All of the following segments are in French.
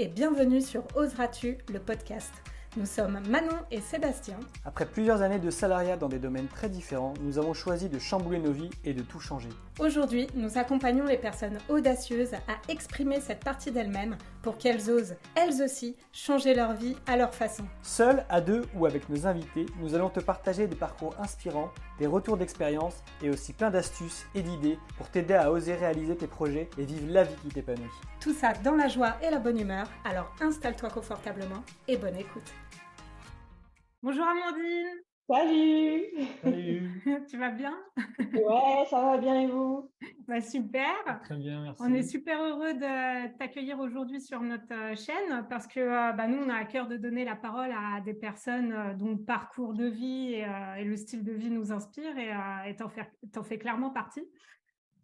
et bienvenue sur Oseras-tu, le podcast. Nous sommes Manon et Sébastien. Après plusieurs années de salariat dans des domaines très différents, nous avons choisi de chambouler nos vies et de tout changer. Aujourd'hui, nous accompagnons les personnes audacieuses à exprimer cette partie d'elles-mêmes pour qu'elles osent, elles aussi, changer leur vie à leur façon. Seuls, à deux ou avec nos invités, nous allons te partager des parcours inspirants, des retours d'expérience et aussi plein d'astuces et d'idées pour t'aider à oser réaliser tes projets et vivre la vie qui t'épanouit. Tout ça dans la joie et la bonne humeur, alors installe-toi confortablement et bonne écoute. Bonjour Amandine. Salut. Salut. Tu vas bien? Ouais, ça va bien et vous? Super. Très bien, merci. On est super heureux de t'accueillir aujourd'hui sur notre chaîne parce que nous, on a à cœur de donner la parole à des personnes dont le parcours de vie et le style de vie nous inspire et t'en fais clairement partie.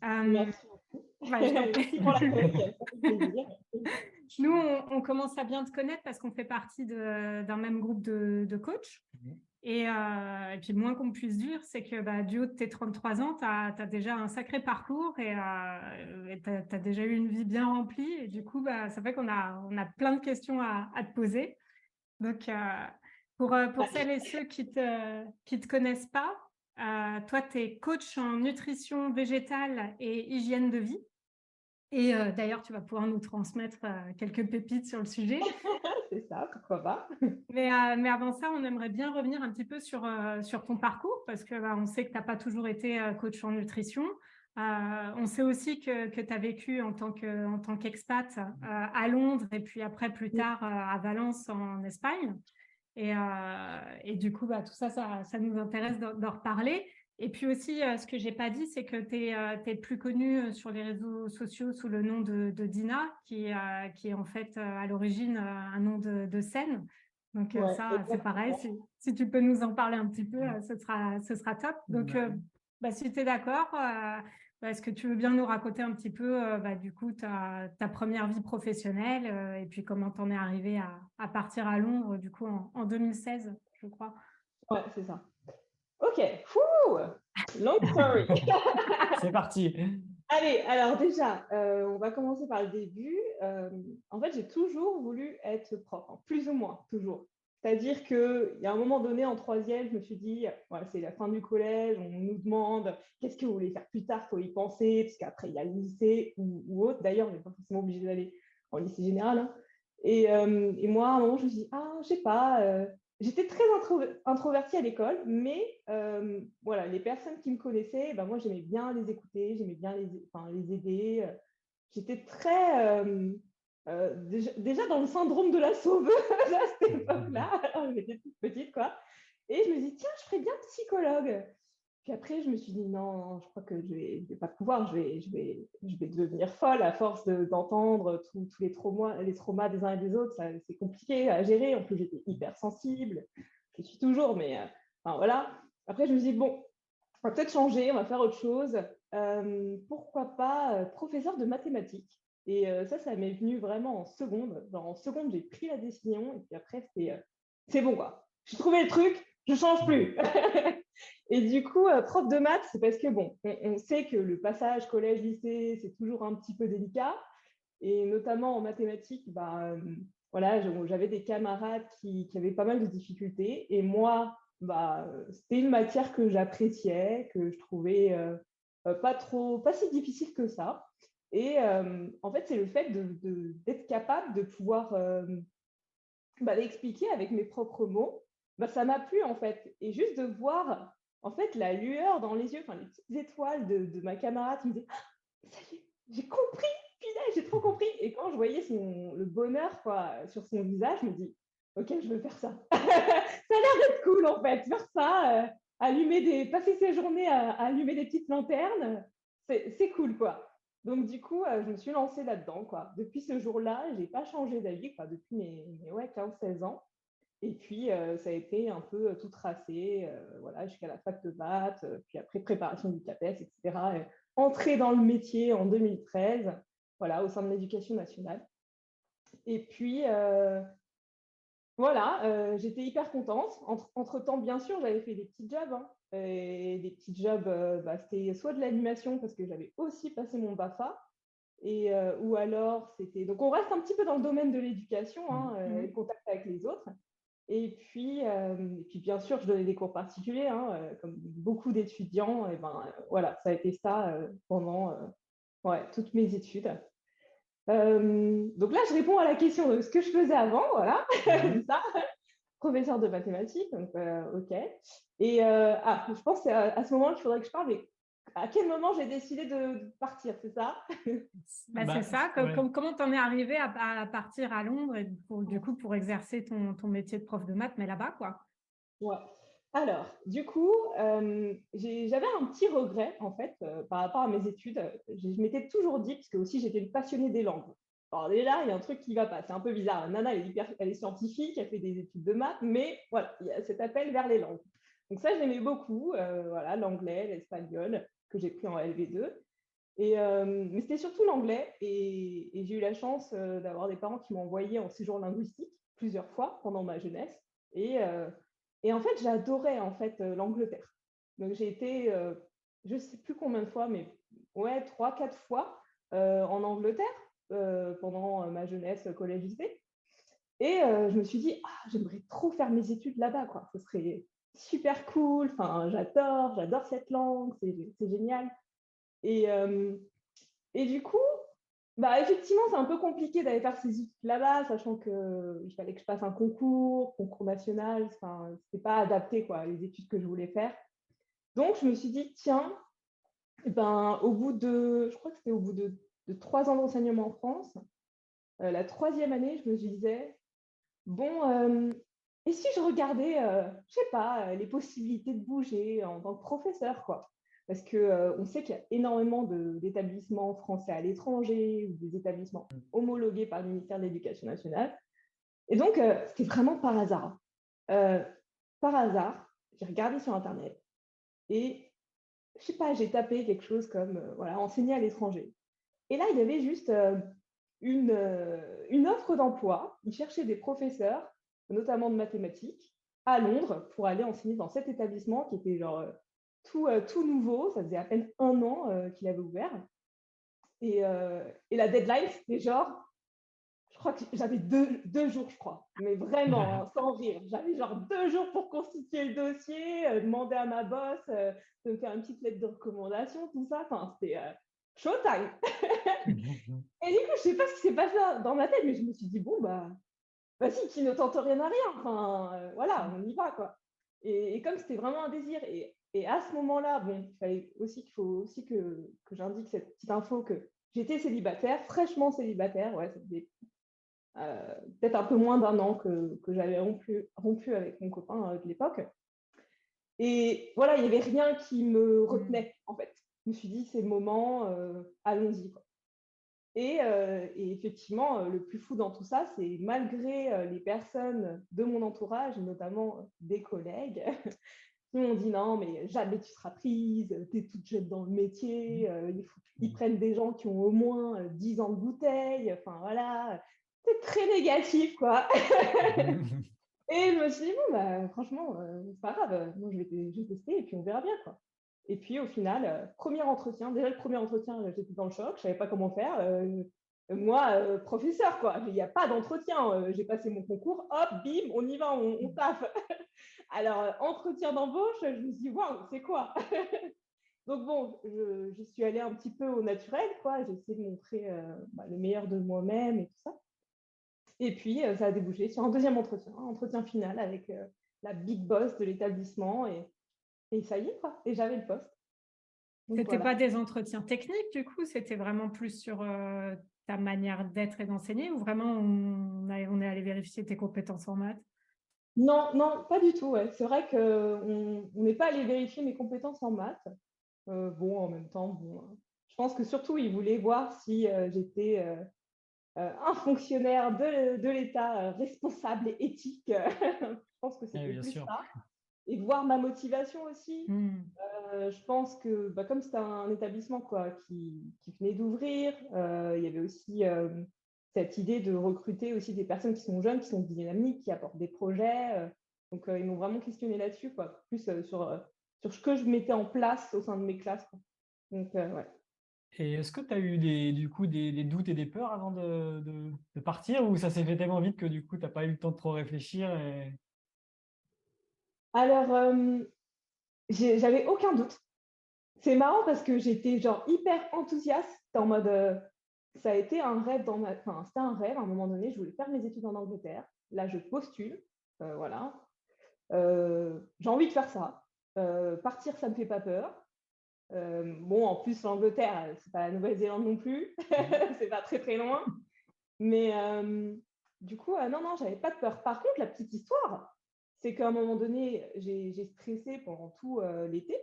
Merci beaucoup. Je t'en prie. Merci pour l'accueil, ça fait plaisir. Nous, on commence à bien te connaître parce qu'on fait partie d'un même groupe de coachs. Et puis, le moins qu'on puisse dire, c'est que du haut de tes 33 ans, tu as déjà un sacré parcours et tu as déjà eu une vie bien remplie. Et du coup, ça fait qu'on a plein de questions à te poser. Donc, pour celles et ceux qui te connaissent pas, toi, tu es coach en nutrition végétale et hygiène de vie. Et d'ailleurs, tu vas pouvoir nous transmettre quelques pépites sur le sujet. C'est ça, pourquoi pas. Mais avant ça, on aimerait bien revenir un petit peu sur ton parcours parce qu'on sait que tu n'as pas toujours été coach en nutrition. On sait aussi que tu as vécu en tant qu'expat à Londres et puis après, plus tard, à Valence en Espagne. Et du coup, tout ça, ça nous intéresse d'en reparler. Et puis aussi, ce que je n'ai pas dit, c'est que tu es plus connue sur les réseaux sociaux sous le nom de Dina, qui est en fait à l'origine un nom de scène. Donc Ouais, ça, c'est pareil. Si tu peux nous en parler un petit peu, ce sera top. Donc, si tu es d'accord, est-ce que tu veux bien nous raconter un petit peu du coup ta première vie professionnelle et puis comment tu en es arrivé à partir à Londres du coup en 2016, je crois. Ouais, c'est ça. Ok, fou, long story. C'est parti. Allez, alors déjà, on va commencer par le début. En fait, j'ai toujours voulu être prof, plus ou moins, toujours. C'est-à-dire qu'il y a un moment donné, en troisième, je me suis dit, voilà, c'est la fin du collège, on nous demande qu'est-ce que vous voulez faire plus tard, il faut y penser, parce qu'après, il y a le lycée ou autre. D'ailleurs, on n'est pas forcément obligé d'aller en lycée général. Hein. Et moi, à un moment, je me suis dit, je sais pas, j'étais très introvertie à l'école, mais voilà, les personnes qui me connaissaient, moi, j'aimais bien les écouter, j'aimais bien les aider. J'étais très... déjà dans le syndrome de la sauveuse à cette époque-là, alors j'étais toute petite, quoi. Et je me dis, tiens, je ferais bien psychologue. Puis après, je me suis dit, non, je crois que je vais pas pouvoir, je vais devenir folle à force d'entendre tous les traumas des uns et des autres. C'est compliqué à gérer. En plus, j'étais hyper sensible. Je suis toujours, mais voilà. Après, je me suis dit, bon, on va peut-être changer, on va faire autre chose. Pourquoi pas professeur de mathématiques. Et ça m'est venu vraiment en seconde. En seconde, j'ai pris la décision. Et puis après, c'est bon, quoi. J'ai trouvé le truc, je ne change plus. Et du coup, prof de maths, c'est parce que, bon, on sait que le passage collège-lycée, c'est toujours un petit peu délicat. Et notamment en mathématiques, voilà, j'avais des camarades qui avaient pas mal de difficultés. Et moi, c'était une matière que j'appréciais, que je trouvais pas si difficile que ça. Et en fait, c'est le fait d'être capable de pouvoir l'expliquer avec mes propres mots. Ça m'a plu, en fait. Et juste de voir, en fait, la lueur dans les yeux, les petites étoiles de ma camarade qui me disait « ça y est, j'ai compris, punaise, j'ai trop compris !» Et quand je voyais le bonheur sur son visage, je me dis « ok, je veux faire ça. » Ça a l'air d'être cool, en fait, faire ça, passer ses journées à allumer des petites lanternes, c'est cool, quoi. Donc, du coup, je me suis lancée là-dedans, quoi. Depuis ce jour-là, je n'ai pas changé d'avis, quoi, depuis mes 15-16 ans. Et puis, ça a été un peu tout tracé, voilà, jusqu'à la fac de maths, puis après préparation du CAPES, etc. Entrée dans le métier en 2013, voilà, au sein de l'Éducation nationale. Et puis, voilà, j'étais hyper contente. Entre-temps, bien sûr, j'avais fait des petits jobs. Hein, et des petits jobs, c'était soit de l'animation, parce que j'avais aussi passé mon BAFA. ou alors c'était… Donc, on reste un petit peu dans le domaine de l'éducation, le contact avec les autres. Et puis, bien sûr, je donnais des cours particuliers, comme beaucoup d'étudiants. Et voilà, ça a été ça pendant toutes mes études. Donc là, je réponds à la question de ce que je faisais avant, voilà, c'est ça, professeur de mathématiques, donc ok. Et je pense que c'est à ce moment qu'il faudrait que je parle, mais à quel moment j'ai décidé de partir, c'est ça? C'est ça. Comment t'en es arrivé à partir à Londres et du coup pour exercer ton métier de prof de maths, mais là-bas, quoi? Ouais. Alors, du coup, j'avais un petit regret, en fait, par rapport à mes études. Je m'étais toujours dit, parce que aussi j'étais une passionnée des langues. Alors déjà, il y a un truc qui ne va pas, c'est un peu bizarre. Nana, elle est scientifique, elle fait des études de maths, mais voilà, il y a cet appel vers les langues. Donc ça, j'aimais beaucoup, voilà, l'anglais, l'espagnol, que j'ai pris en LV2. Mais c'était surtout l'anglais, et j'ai eu la chance d'avoir des parents qui m'ont envoyé en séjour linguistique plusieurs fois pendant ma jeunesse. Et en fait, j'adorais en fait l'Angleterre. Donc j'ai été, je ne sais plus combien de fois, mais ouais, 3, 4 fois en Angleterre pendant ma jeunesse collège-lycée. Et je me suis dit, j'aimerais trop faire mes études là-bas, quoi. Ce serait super cool. Enfin, j'adore cette langue, c'est génial. Et du coup, effectivement, c'est un peu compliqué d'aller faire ces études là-bas, sachant qu'il fallait que je passe un concours national. Enfin, c'était pas adapté, quoi, les études que je voulais faire. Donc, je me suis dit, tiens, au bout je crois que c'était au bout de 3 ans d'enseignement en France, la 3e année, je me disais, bon, et si je regardais, je sais pas, les possibilités de bouger en tant que professeur, quoi. Parce qu'on sait qu'il y a énormément d'établissements français à l'étranger ou des établissements homologués par le ministère de l'Éducation nationale. Et donc, c'était vraiment par hasard. Par hasard, j'ai regardé sur Internet et, je sais pas, j'ai tapé quelque chose comme enseigner à l'étranger. Et là, il y avait juste une offre d'emploi. Ils cherchaient des professeurs, notamment de mathématiques, à Londres pour aller enseigner dans cet établissement qui était genre tout nouveau. Ça faisait à peine 1 an qu'il avait ouvert. Et la deadline, c'était genre, je crois que j'avais 2 jours, je crois. Mais vraiment, sans rire. J'avais genre 2 jours pour constituer le dossier, demander à ma boss de me faire une petite lettre de recommandation, tout ça. Enfin, c'était showtime. Et du coup, je sais pas ce qui s'est passé dans ma tête, mais je me suis dit, bon, vas-y, qui ne tente rien à rien. Enfin, voilà, on y va, quoi. Et comme c'était vraiment un désir, et à ce moment-là, bon, il faut aussi que j'indique cette petite info que j'étais célibataire, fraîchement célibataire, ouais, ça faisait peut-être un peu moins d'1 an que j'avais rompu avec mon copain de l'époque. Et voilà, il n'y avait rien qui me retenait, en fait. Je me suis dit, c'est le moment, allons-y, quoi. Et effectivement, le plus fou dans tout ça, c'est malgré les personnes de mon entourage, notamment des collègues, qui m'ont dit non, mais jamais tu seras prise, tu es toute jeune dans le métier, il faut qu'ils prennent des gens qui ont au moins 10 ans de bouteille, enfin voilà, c'est très négatif, quoi. Et je me suis dit, bon, franchement, c'est pas grave, moi je vais tester et puis on verra bien, quoi. Et puis au final, premier entretien, déjà le premier entretien, j'étais dans le choc, je savais pas comment faire. Moi, professeur, quoi, il n'y a pas d'entretien. J'ai passé mon concours, hop, bim, on y va, on taffe. Alors, entretien d'embauche, je me suis dit, waouh, c'est quoi? Donc bon, je suis allée un petit peu au naturel, quoi. J'ai essayé de montrer le meilleur de moi-même et tout ça. Et puis, ça a débouché sur un deuxième entretien, un entretien final avec la big boss de l'établissement. Et ça y est, quoi. Et j'avais le poste. Donc, C'était voilà. pas des entretiens techniques, du coup, c'était vraiment plus sur ta manière d'être et d'enseigner, ou vraiment on est allé vérifier tes compétences en maths? Non, non, pas du tout. Ouais. C'est vrai qu'on n'est pas allé vérifier mes compétences en maths. Bon, en même temps, je pense que surtout, ils voulaient voir si j'étais un fonctionnaire de l'État responsable et éthique. Je pense que c'était bien plus sûr. ça. Et voir ma motivation aussi. Je pense que comme c'était un établissement quoi, qui venait d'ouvrir, il y avait aussi cette idée de recruter aussi des personnes qui sont jeunes, qui sont dynamiques, qui apportent des projets. Donc, ils m'ont vraiment questionné là-dessus, quoi, plus sur ce que je mettais en place au sein de mes classes, quoi. Donc, ouais. Et est-ce que tu as eu des doutes et des peurs avant de partir, ou ça s'est fait tellement vite que du coup, tu n'as pas eu le temps de trop réfléchir Alors, j'avais aucun doute. C'est marrant parce que j'étais genre hyper enthousiaste en mode ça a été un rêve enfin c'était un rêve à un moment donné, je voulais faire mes études en Angleterre. Là, je postule, voilà. J'ai envie de faire ça. Partir, ça me fait pas peur. Bon, en plus, l'Angleterre, c'est pas la Nouvelle-Zélande non plus, c'est pas très très loin. Mais du coup, non, non, j'avais pas de peur. Par contre, la petite histoire, c'est qu'à un moment donné, j'ai stressé pendant tout l'été.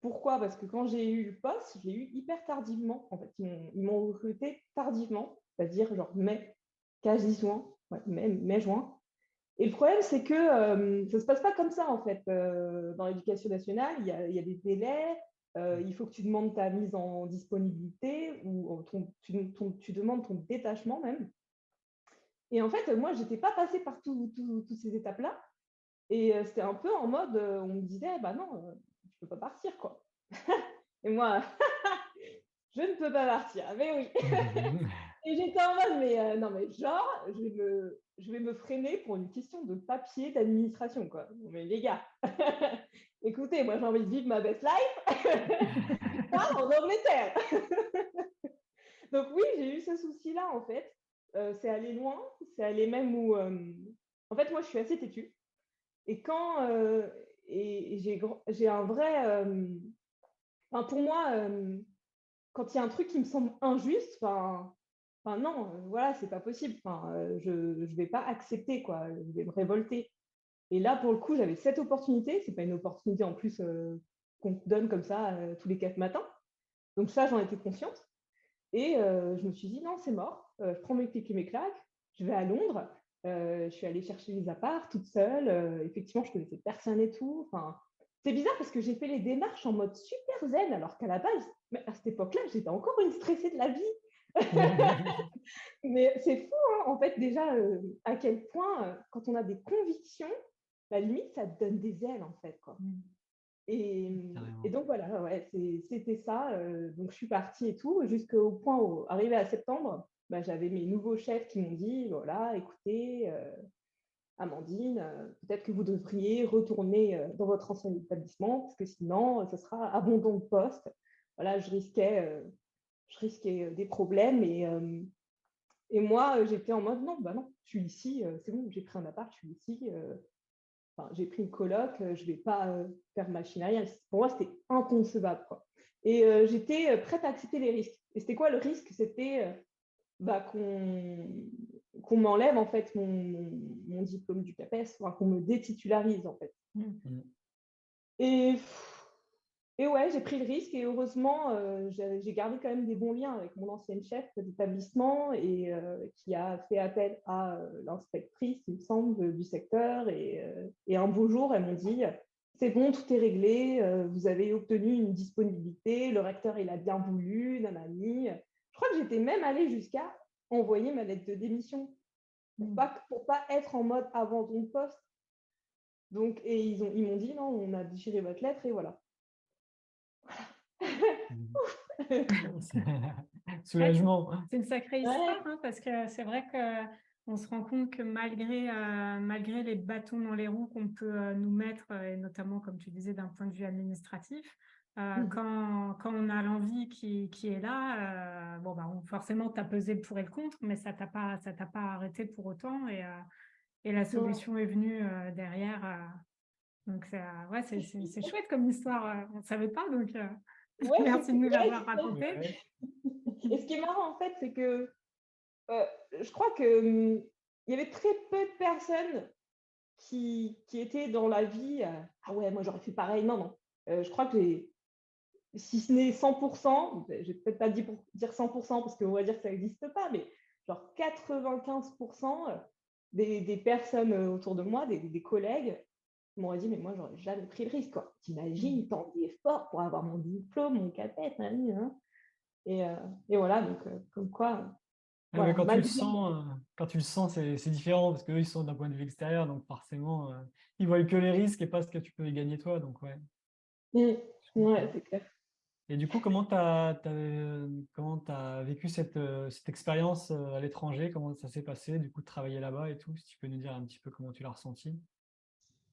Pourquoi? Parce que quand j'ai eu le poste, je l'ai eu hyper tardivement. En fait, ils m'ont recruté tardivement, c'est-à-dire genre mai, quasi juin, ouais, mai, juin. Et le problème, c'est que ça ne se passe pas comme ça, en fait. Dans l'éducation nationale, il y a des délais. Il faut que tu demandes ta mise en disponibilité ou tu demandes ton détachement même. Et en fait, moi, je n'étais pas passée par toutes ces étapes-là. Et c'était un peu en mode, on me disait, bah non, tu ne peux pas partir, quoi. Et moi, je ne peux pas partir. Mais oui. Et j'étais en mode, mais non, mais genre, je vais me freiner pour une question de papier, d'administration, quoi. Mais les gars, écoutez, moi j'ai envie de vivre ma best life. Pas en Angleterre. Donc oui, j'ai eu ce souci-là, en fait. C'est allé loin. C'est allé même où... En fait, moi, je suis assez têtue. Et quand... et j'ai un vrai... Enfin, pour moi, quand il y a un truc qui me semble injuste, enfin non, voilà, c'est pas possible. Enfin, je ne vais pas accepter, quoi. Je vais me révolter. Et là, pour le coup, j'avais cette opportunité. C'est pas une opportunité en plus qu'on te donne comme ça tous les 4 matins. Donc ça, j'en étais consciente. Et je me suis dit, non, c'est mort. Je prends mes clics et mes claques. Je vais à Londres. Je suis allée chercher les apparts toute seule. Effectivement, je connaissais personne et tout. Enfin, c'est bizarre parce que j'ai fait les démarches en mode super zen, alors qu'à la base, mais à cette époque-là, j'étais encore une stressée de la vie. Mais c'est fou, hein, en fait, déjà, à quel point, quand on a des convictions, la limite, ça te donne des ailes, en fait, quoi. Et donc, voilà, ouais, c'était ça. Donc, je suis partie et tout, jusqu'au point où, arrivé à septembre, bah, j'avais mes nouveaux chefs qui m'ont dit, voilà, écoutez, Amandine, peut-être que vous devriez retourner dans votre ancien établissement, parce que sinon, ce sera abandon de poste. Voilà, je risquais des problèmes et moi, j'étais en mode non, bah non, je suis ici, c'est bon, j'ai pris un appart, je suis ici, enfin, j'ai pris une coloc, je ne vais pas faire machine arrière. Pour moi, c'était inconcevable, quoi. Et j'étais prête à accepter les risques. Et c'était quoi le risque? C'était bah, qu'on m'enlève en fait mon diplôme du CAPES, enfin, qu'on me détitularise en fait. Et ouais, j'ai pris le risque et heureusement, j'ai gardé quand même des bons liens avec mon ancienne chef d'établissement et qui a fait appel à l'inspectrice, il me semble, du secteur. Et un beau jour, elles m'ont dit, c'est bon, tout est réglé, vous avez obtenu une disponibilité, le recteur, il a bien voulu, nanani. Je crois que j'étais même allée jusqu'à envoyer ma lettre de démission pour pas être en mode abandon de poste. Donc, et ils m'ont dit, non, on a déchiré votre lettre et voilà. Soulagement. C'est une sacrée Ouais. histoire, hein, parce que c'est vrai qu'on se rend compte que malgré les bâtons dans les roues qu'on peut nous mettre, et notamment, comme tu disais, d'un point de vue administratif, quand on a l'envie qui est là, bon, bah, forcément, tu as pesé le pour et le contre, mais ça t'a pas arrêté pour autant. Et la solution est venue derrière. Donc, ouais, c'est chouette comme histoire. On ne savait pas, donc Ouais, merci de nous l'avoir ouais, raconté. Ouais. Et ce qui est marrant, en fait, c'est que je crois qu'il y avait très peu de personnes qui étaient dans la vie. Ah ouais, moi, j'aurais fait pareil. Non, non. Je crois que si ce n'est 100%, je vais peut-être pas dire 100% parce qu'on va dire que ça n'existe pas, mais genre 95% des personnes autour de moi, des collègues, m'aurait dit, mais moi, j'aurais jamais pris le risque, quoi. T'imagines, tant d'efforts pour avoir mon diplôme, mon CAPES, hein. Et voilà, donc comme quoi, Ah ouais, voilà, malgré... quand tu le sens, c'est différent parce qu'eux, ils sont d'un point de vue extérieur, donc forcément, ils voient que les risques et pas ce que tu peux y gagner toi. Donc, ouais. Ouais, c'est clair. Et du coup, comment tu as vécu cette expérience à l'étranger? Comment ça s'est passé, du coup, de travailler là-bas et tout? Si tu peux nous dire un petit peu comment tu l'as ressenti?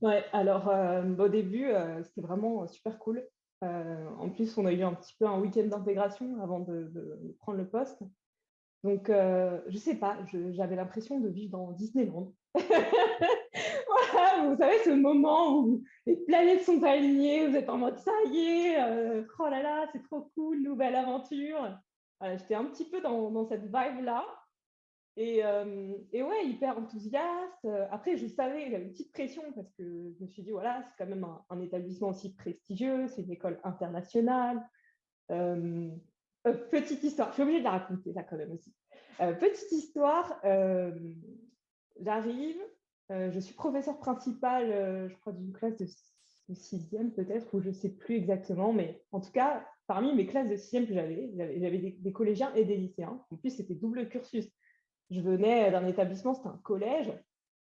Ouais, alors au début, c'était vraiment super cool. En plus, on a eu un petit peu un week-end d'intégration avant de prendre le poste. Donc, je sais pas, j'avais l'impression de vivre dans Disneyland. Voilà, vous savez, ce moment où les planètes sont alignées, vous êtes en mode ça y est, oh là là, c'est trop cool, nouvelle aventure. Voilà, j'étais un petit peu dans cette vibe-là. Et ouais, hyper enthousiaste. Après, je savais, j'avais une petite pression parce que je me suis dit, voilà, c'est quand même un établissement aussi prestigieux, c'est une école internationale. Euh, Petite histoire, je suis obligée de la raconter, ça quand même aussi. Petite histoire, j'arrive, je suis professeure principale, je crois, d'une classe de sixième peut-être, ou je ne sais plus exactement, mais en tout cas, parmi mes classes de sixième que j'avais des collégiens et des lycéens. En plus, c'était double cursus. Je venais d'un établissement, c'était un collège,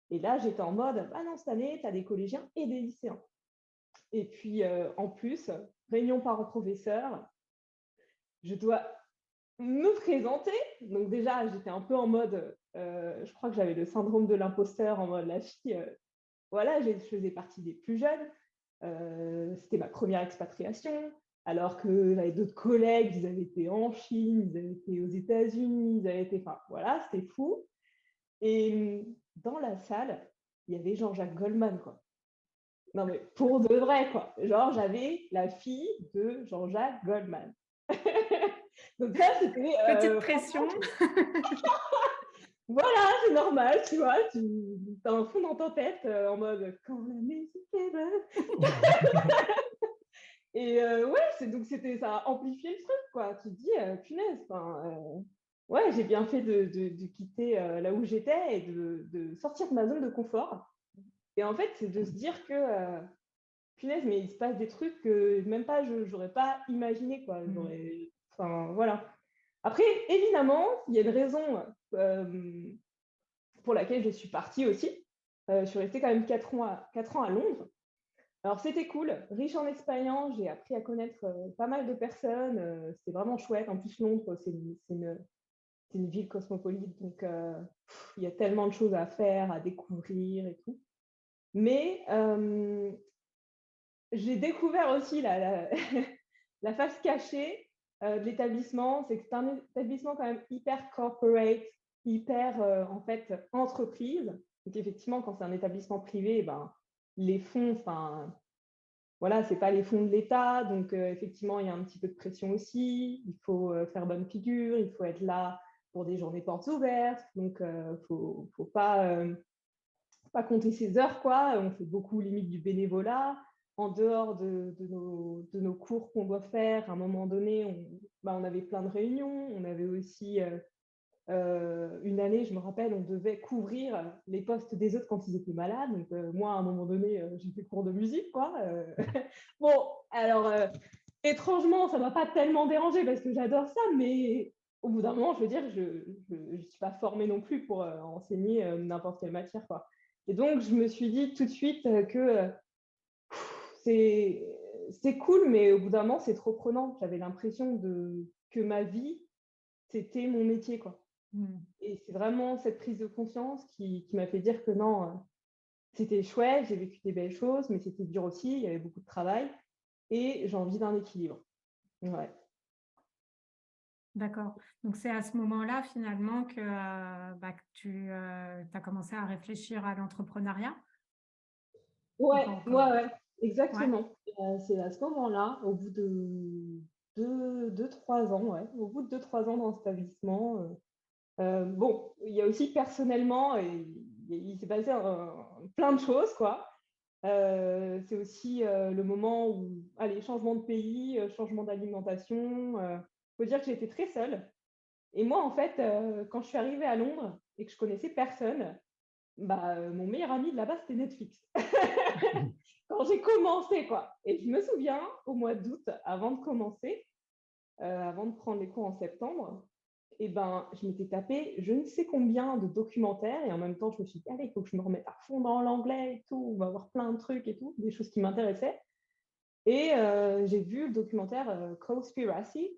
et là, j'étais en mode, ah non, cette année, tu as des collégiens et des lycéens. Et puis, en plus, réunion parents-professeurs, je dois me présenter. Donc déjà, j'étais un peu en mode, je crois que j'avais le syndrome de l'imposteur, en mode la fille, voilà, je faisais partie des plus jeunes. C'était ma première expatriation, alors que j'avais d'autres collègues, ils avaient été en Chine, ils avaient été aux États-Unis, ils avaient été, enfin voilà, c'était fou. Et dans la salle, il y avait Jean-Jacques Goldman, quoi. Non mais pour de vrai, quoi. Genre, j'avais la fille de Jean-Jacques Goldman. Donc là, c'était Petite pression. voilà, c'est normal, tu vois, tu as un fond dans ta tête en mode quand la musique est bonne. Et ouais, donc c'était ça a amplifié le truc, quoi. Tu te dis, punaise, ouais, j'ai bien fait de quitter là où j'étais et de sortir de ma zone de confort. Et en fait, c'est de se dire que, punaise, mais il se passe des trucs que même pas, je n'aurais pas imaginé, quoi. Enfin, voilà. Après, évidemment, il y a une raison pour laquelle je suis partie aussi. Je suis restée quand même 4 ans à Londres. Alors, c'était cool, riche en expérience. J'ai appris à connaître pas mal de personnes. C'était vraiment chouette. En plus, Londres, c'est une ville cosmopolite. Donc, il y a tellement de choses à faire, à découvrir et tout. Mais j'ai découvert aussi la face cachée de l'établissement. C'est que c'est un établissement quand même hyper corporate, hyper en fait entreprise. Donc effectivement, quand c'est un établissement privé, ben, les fonds, enfin voilà, c'est pas les fonds de l'État. Donc effectivement, il y a un petit peu de pression aussi. Il faut faire bonne figure, il faut être là pour des journées portes ouvertes. Donc faut pas compter ses heures, quoi. On fait beaucoup limite du bénévolat. En dehors de nos cours qu'on doit faire, à un moment donné, on avait plein de réunions. On avait aussi une année, je me rappelle, on devait couvrir les postes des autres quand ils étaient malades. Donc moi, à un moment donné, j'ai fait cours de musique, quoi. Bon, alors, étrangement, ça ne m'a pas tellement dérangé parce que j'adore ça, mais au bout d'un moment, je veux dire, je ne suis pas formée non plus pour enseigner n'importe quelle matière, quoi. Et donc, je me suis dit tout de suite que c'est cool, mais au bout d'un moment, c'est trop prenant. J'avais l'impression que ma vie, c'était mon métier, quoi. Et c'est vraiment cette prise de conscience qui m'a fait dire que non, c'était chouette, j'ai vécu des belles choses, mais c'était dur aussi, il y avait beaucoup de travail et j'ai envie d'un équilibre. Ouais. D'accord. Donc, c'est à ce moment-là, finalement, que tu as commencé à réfléchir à l'entrepreneuriat? Ou Ouais, pas ouais, encore? ouais, Ouais. exactement. C'est à ce moment-là, au bout de 3 ans, ouais, au bout de 2, 3 ans dans cet établissement, bon, il y a aussi personnellement, il s'est passé plein de choses, quoi. C'est aussi le moment où, allez, changement de pays, changement d'alimentation. Faut dire que j'étais très seule. Et moi, en fait, quand je suis arrivée à Londres et que je connaissais personne, bah, mon meilleur ami de là-bas, c'était Netflix. Quand j'ai commencé, quoi. Et je me souviens, au mois d'août, avant de commencer, avant de prendre les cours en septembre, et ben, je m'étais tapé je ne sais combien de documentaires et en même temps, je me suis dit, allez, il faut que je me remette à fond dans l'anglais et tout, on va voir plein de trucs et tout, des choses qui m'intéressaient. Et j'ai vu le documentaire Cowspiracy.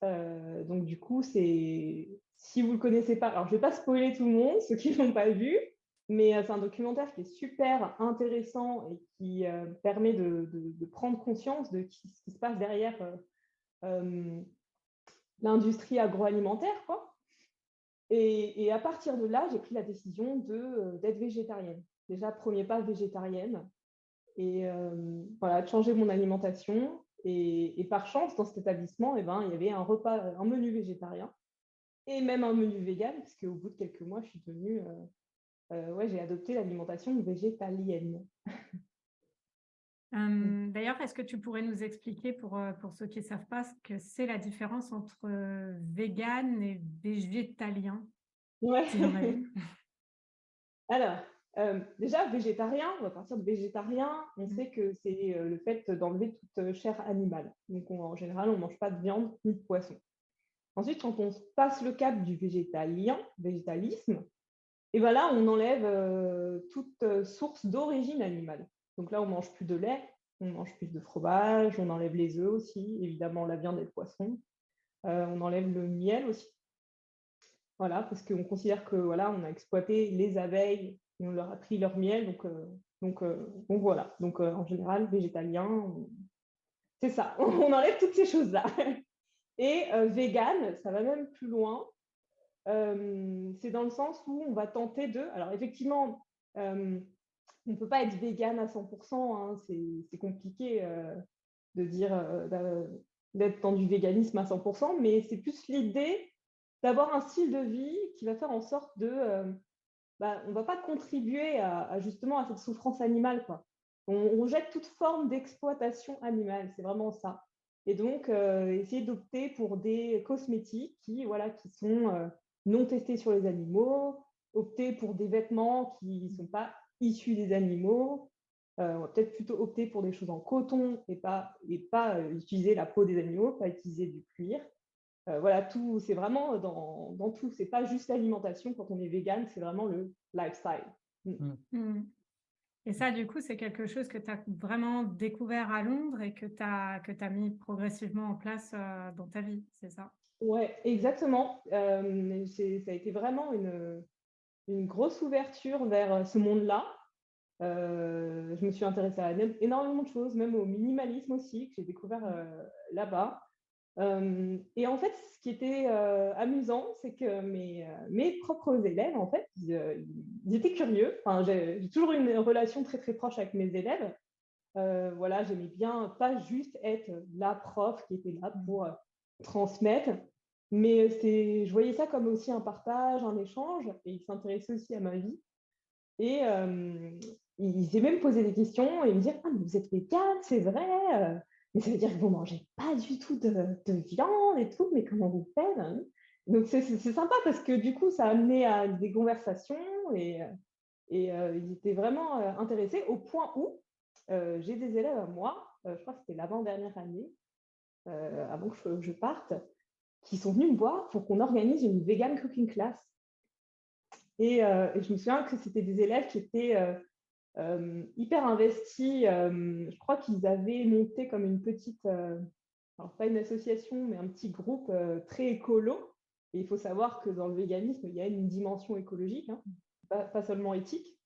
Donc, du coup, si vous ne le connaissez pas, alors je ne vais pas spoiler tout le monde, ceux qui ne l'ont pas vu, mais c'est un documentaire qui est super intéressant et qui permet de prendre conscience de ce qui se passe derrière l'industrie agroalimentaire, quoi. Et à partir de là, j'ai pris la décision d'être végétarienne. Déjà, premier pas, végétarienne. Et voilà, de changer mon alimentation. Et par chance, dans cet établissement, eh ben, il y avait un menu végétarien et même un menu vegan, parce qu'au bout de quelques mois, je suis devenue, ouais, j'ai adopté l'alimentation végétalienne. D'ailleurs, est-ce que tu pourrais nous expliquer pour ceux qui ne savent pas ce que c'est la différence entre vegan et végétalien, Ouais. si dans la vie? Alors, déjà, végétarien, on va partir de végétarien. On sait que c'est le fait d'enlever toute chair animale. Donc, en général, on ne mange pas de viande ni de poisson. Ensuite, quand on passe le cap du végétalisme, et ben là, on enlève toute source d'origine animale. Donc là, on ne mange plus de lait, on mange plus de fromage, on enlève les œufs aussi, évidemment la viande et le poisson. On enlève le miel aussi. Voilà, parce qu'on considère que voilà, on a exploité les abeilles et on leur a pris leur miel. Donc voilà. Donc en général, végétalien, c'est ça. On enlève toutes ces choses-là. Et vegan, ça va même plus loin. C'est dans le sens où on va tenter de... Alors effectivement, on ne peut pas être vegan à 100%, hein, c'est compliqué de dire d'être dans du véganisme à 100%, mais c'est plus l'idée d'avoir un style de vie qui va faire en sorte on ne va pas contribuer justement à cette souffrance animale, quoi. On jette toute forme d'exploitation animale, c'est vraiment ça. Et donc, essayer d'opter pour des cosmétiques qui sont non testés sur les animaux, opter pour des vêtements qui ne sont pas issus des animaux. On va peut-être plutôt opter pour des choses en coton et pas utiliser la peau des animaux, pas utiliser du cuir. Voilà, tout, c'est vraiment dans tout. C'est pas juste l'alimentation quand on est vegan, c'est vraiment le lifestyle. Et ça, du coup, c'est quelque chose que tu as vraiment découvert à Londres et que tu as mis progressivement en place dans ta vie, c'est ça? Ouais, exactement. Ça a été vraiment une grosse ouverture vers ce monde-là. Je me suis intéressée à énormément de choses, même au minimalisme aussi, que j'ai découvert là-bas. Et en fait, ce qui était amusant, c'est que mes propres élèves, en fait, ils étaient curieux. Enfin, j'ai toujours eu une relation très, très proche avec mes élèves. Voilà, j'aimais bien pas juste être la prof qui était là pour transmettre, mais je voyais ça comme aussi un partage, un échange, et ils s'intéressaient aussi à ma vie. Et ils s'est même posé des questions et me dire: ah, mais vous êtes végane, c'est vrai, mais ça veut dire que vous ne mangez pas du tout de viande et tout, mais comment vous faites, hein? Donc c'est sympa parce que du coup, ça a amené à des conversations et ils étaient vraiment intéressés au point où j'ai des élèves à moi, je crois que c'était l'avant-dernière année, avant que je parte, qui sont venus me voir pour qu'on organise une vegan cooking class. Et je me souviens que c'était des élèves qui étaient hyper investis. Je crois qu'ils avaient monté comme une petite, alors pas une association, mais un petit groupe très écolo. Et il faut savoir que dans le véganisme, il y a une dimension écologique, hein, pas seulement éthique.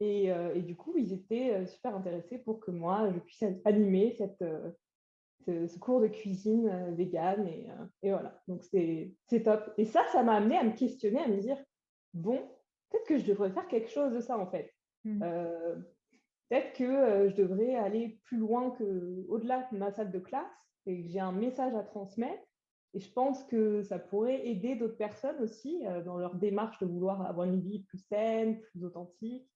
Et du coup, ils étaient super intéressés pour que moi, je puisse animer ce cours de cuisine vegan. Et voilà, donc c'est top. Et ça m'a amené à me questionner, à me dire, bon, peut-être que je devrais faire quelque chose de ça, en fait. Peut-être que je devrais aller plus loin au-delà de ma salle de classe et que j'ai un message à transmettre. Et je pense que ça pourrait aider d'autres personnes aussi dans leur démarche de vouloir avoir une vie plus saine, plus authentique.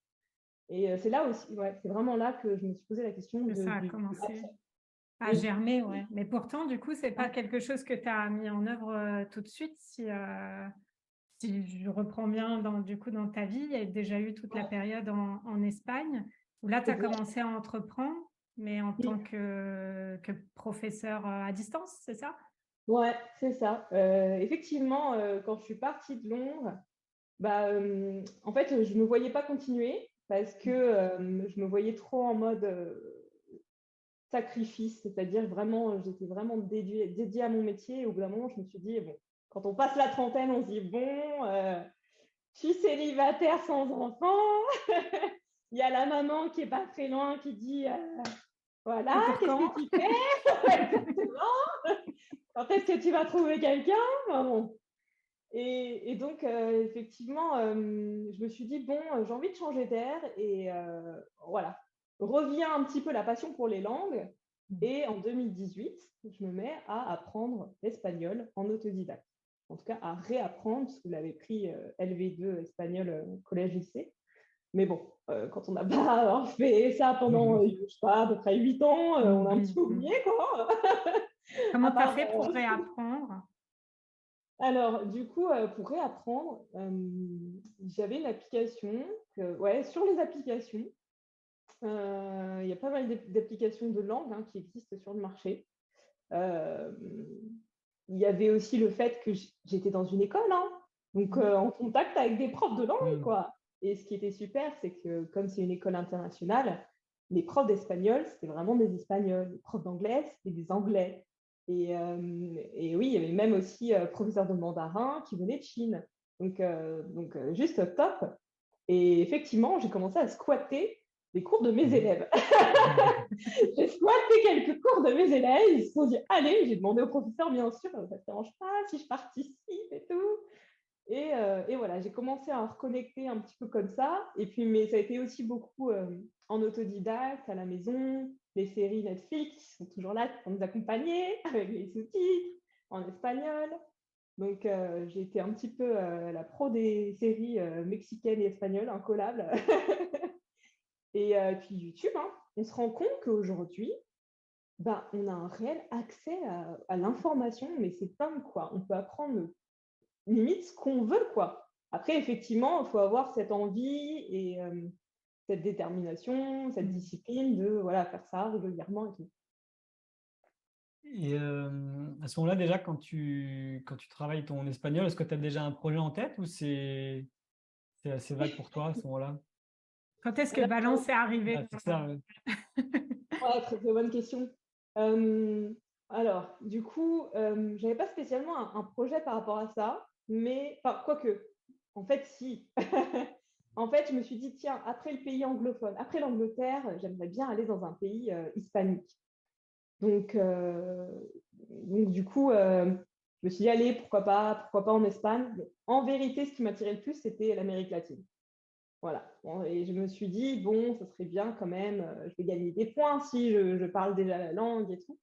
Et c'est là aussi, ouais, c'est vraiment là que je me suis posé la question Que ça a commencé à Oui. germer, ouais. Mais pourtant, du coup, c'est pas quelque chose que tu as mis en œuvre tout de suite. Si je reprends bien du coup dans ta vie, il y a déjà eu toute la période en Espagne où là, tu as commencé à entreprendre, mais en tant que professeur à distance, c'est ça? Ouais, c'est ça. Effectivement, quand je suis partie de Londres, en fait, je ne me voyais pas continuer parce que je me voyais trop en mode sacrifice, c'est-à-dire vraiment, j'étais vraiment dédiée à mon métier. Et au bout d'un moment, je me suis dit, bon, quand on passe la trentaine, on se dit, bon, je suis célibataire sans enfant. Il y a la maman qui est pas très loin qui dit, voilà, qu'est-ce que tu fais? Exactement. Quand est-ce que tu vas trouver quelqu'un? Bon. Et donc, effectivement, je me suis dit, bon, j'ai envie de changer d'air et voilà, revient un petit peu la passion pour les langues. Et en 2018, je me mets à apprendre l'espagnol en autodidacte. En tout cas, à réapprendre, parce que vous l'avez pris LV2 espagnol collège-lycée. Mais bon, quand on n'a pas fait ça pendant, je sais pas, à peu près 8 ans, on a un petit peu oublié, quoi. Comment tu as fait pour réapprendre? Alors, du coup, pour réapprendre, j'avais une application, sur les applications, il y a pas mal d'applications de langue qui existent sur le marché. Il y avait aussi le fait que j'étais dans une école, donc en contact avec des profs de langue, quoi. Et ce qui était super, c'est que comme c'est une école internationale, les profs d'espagnol, c'était vraiment des Espagnols. Les profs d'anglais, c'était des Anglais. Et oui, il y avait même aussi professeurs de mandarin qui venaient de Chine. Donc juste top. Et effectivement, j'ai commencé à squatter les cours de mes élèves. J'ai squatté quelques cours de mes élèves. Ils se sont dit, allez, j'ai demandé au professeur, bien sûr, ça ne te dérange pas si je participe et tout. Et voilà, j'ai commencé à reconnecter un petit peu comme ça. Et puis, mais ça a été aussi beaucoup en autodidacte, à la maison. Les séries Netflix sont toujours là pour nous accompagner avec les sous-titres en espagnol. Donc, j'ai été un petit peu la pro des séries mexicaines et espagnoles, incollables. Et puis YouTube, on se rend compte qu'aujourd'hui, on a un réel accès à l'information, mais c'est dingue, quoi. On peut apprendre limite ce qu'on veut, quoi. Après, effectivement, il faut avoir cette envie et cette détermination, cette discipline de faire ça régulièrement et tout. Et à ce moment-là, déjà, quand tu travailles ton espagnol, est-ce que tu as déjà un projet en tête ou c'est assez vague pour toi à ce moment-là? Quand est-ce que Valence est arrivé? C'est ça, ouais. Ouais, très, très bonne question. Alors, du coup, je n'avais pas spécialement un projet par rapport à ça, mais quoique, en fait, si. En fait, je me suis dit, tiens, après le pays anglophone, après l'Angleterre, j'aimerais bien aller dans un pays hispanique. Donc, du coup, je me suis dit, allez, pourquoi pas en Espagne. Mais en vérité, ce qui m'attirait le plus, c'était l'Amérique latine. Voilà. Bon, et je me suis dit, bon, ça serait bien quand même, je vais gagner des points si je parle déjà la langue et tout.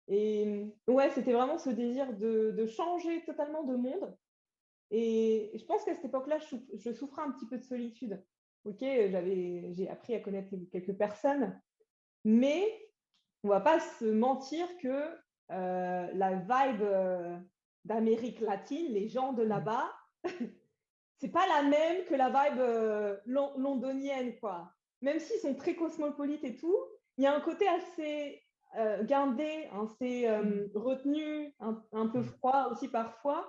Et ouais, c'était vraiment ce désir de changer totalement de monde. Et je pense qu'à cette époque-là, je souffrais un petit peu de solitude. Ok, j'ai appris à connaître quelques personnes, mais on ne va pas se mentir que la vibe d'Amérique latine, les gens de là-bas, c'est pas la même que la vibe londonienne, quoi. Même s'ils sont très cosmopolites et tout, il y a un côté assez guindé, assez retenu, un peu froid aussi parfois,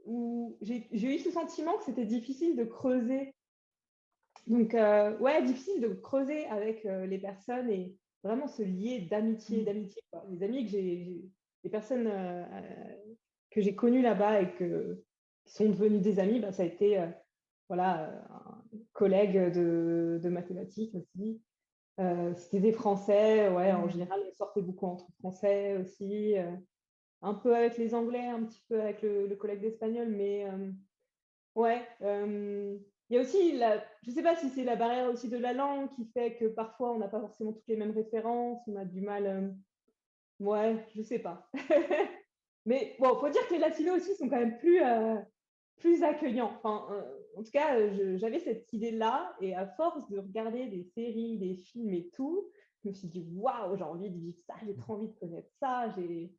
où j'ai eu ce sentiment que c'était difficile de creuser. Donc, ouais, difficile de creuser avec les personnes et vraiment se lier d'amitié, quoi. Les amis les personnes que j'ai connues là-bas et qui sont devenues des amis, ça a été un collègue de mathématiques aussi. C'était des Français, ouais, en général, on sortait beaucoup entre Français aussi, un peu avec les Anglais, un petit peu avec le collègue d'espagnol, mais ouais. Il y a aussi, je ne sais pas si c'est la barrière aussi de la langue qui fait que parfois on n'a pas forcément toutes les mêmes références, on a du mal. Ouais, je ne sais pas. Mais bon, il faut dire que les latinos aussi sont quand même plus accueillants. Enfin, en tout cas, j'avais cette idée-là et à force de regarder des séries, des films et tout, je me suis dit, waouh, j'ai envie de vivre ça, j'ai trop envie de connaître ça, j'ai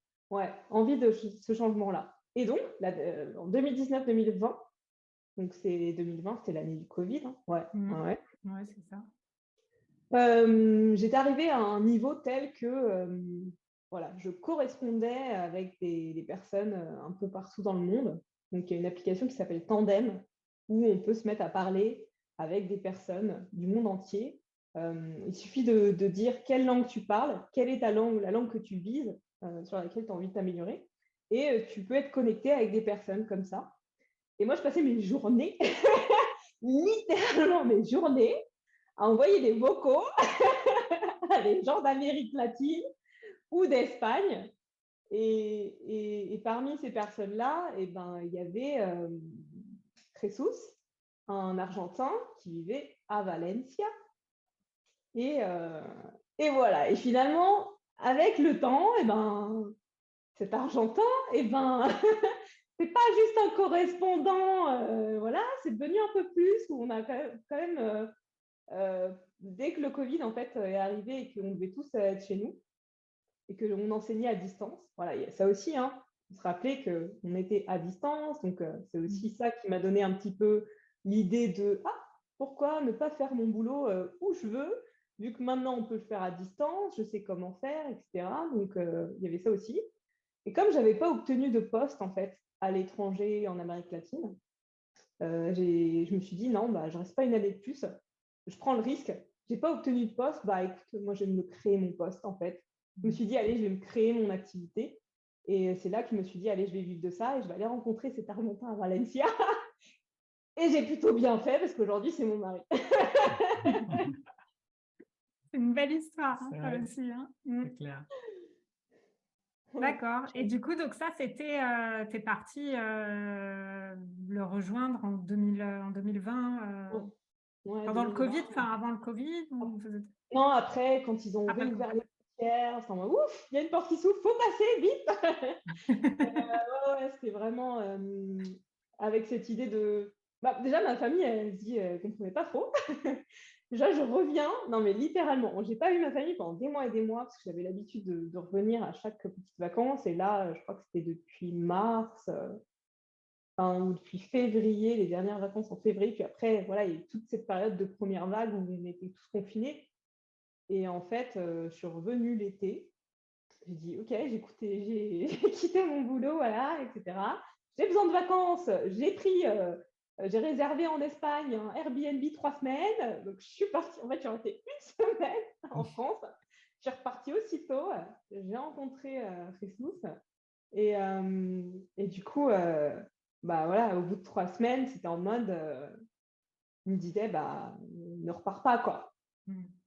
envie de ce changement-là. Et donc, en 2019-2020, donc c'est 2020, c'était l'année du Covid. Ouais, c'est ça. J'étais arrivée à un niveau tel que je correspondais avec des personnes un peu partout dans le monde. Donc il y a une application qui s'appelle Tandem où on peut se mettre à parler avec des personnes du monde entier Il suffit de dire quelle langue tu parles, quelle est ta langue, la langue que tu vises, sur laquelle tu as envie de t'améliorer. Et tu peux être connecté avec des personnes comme ça. Et moi, je passais mes journées, littéralement mes journées, à envoyer des vocaux à des gens d'Amérique latine ou d'Espagne. Et parmi ces personnes-là, eh ben, il y avait Jesus, un Argentin qui vivait à Valencia. Et voilà. Et finalement, avec le temps, eh ben, cet Argentin, eh ben, c'est pas juste un correspondant, voilà, c'est devenu un peu plus où on a quand même dès que le Covid en fait est arrivé et qu'on devait tous être chez nous et qu'on enseignait à distance, voilà, il y a ça aussi, hein, se rappeler qu'on était à distance, donc c'est aussi ça qui m'a donné un petit peu l'idée de pourquoi ne pas faire mon boulot où je veux, vu que maintenant on peut le faire à distance, je sais comment faire, etc. Donc il y avait ça aussi. Et comme je n'avais pas obtenu de poste en fait à l'étranger en Amérique latine, je me suis dit non, bah, je ne reste pas une année de plus, je prends le risque. Je n'ai pas obtenu de poste, bah écoute, moi je vais me créer mon poste en fait. Je me suis dit, allez, je vais me créer mon activité. Et c'est là que je me suis dit, allez, je vais vivre de ça et je vais aller rencontrer cet Argentin à Valencia. Et j'ai plutôt bien fait parce qu'aujourd'hui, c'est mon mari. C'est une belle histoire, hein, ça aussi. Hein. C'est clair. D'accord. Et du coup, donc ça, c'était, tu es parti le rejoindre en 2020, pendant le Covid, enfin avant le Covid ou... Non, après, quand ils ont Après réouvert les frontières, c'est en mode, ouf, il y a une porte qui s'ouvre, faut passer vite. Ouais, c'était vraiment avec cette idée de... Bah, déjà, ma famille, elle se dit qu'elle ne comprenait pas trop. Déjà, je reviens, non mais littéralement, j'ai pas vu ma famille pendant des mois parce que j'avais l'habitude de revenir à chaque petite vacances. Et là, je crois que c'était depuis mars, ou depuis février, les dernières vacances en février. Puis après, voilà, il y a eu toute cette période de première vague où on était tous confinés. Et en fait, je suis revenue l'été. J'ai dit, OK, j'ai quitté mon boulot, voilà, etc. J'ai besoin de vacances. J'ai réservé en Espagne un Airbnb 3 semaines. Donc, je suis partie. En fait, j'ai resté une semaine en France. Je suis repartie aussitôt. J'ai rencontré Jesus. Et du coup, bah voilà, au bout de 3 semaines, c'était en mode, il me disait, bah, ne repars pas, quoi.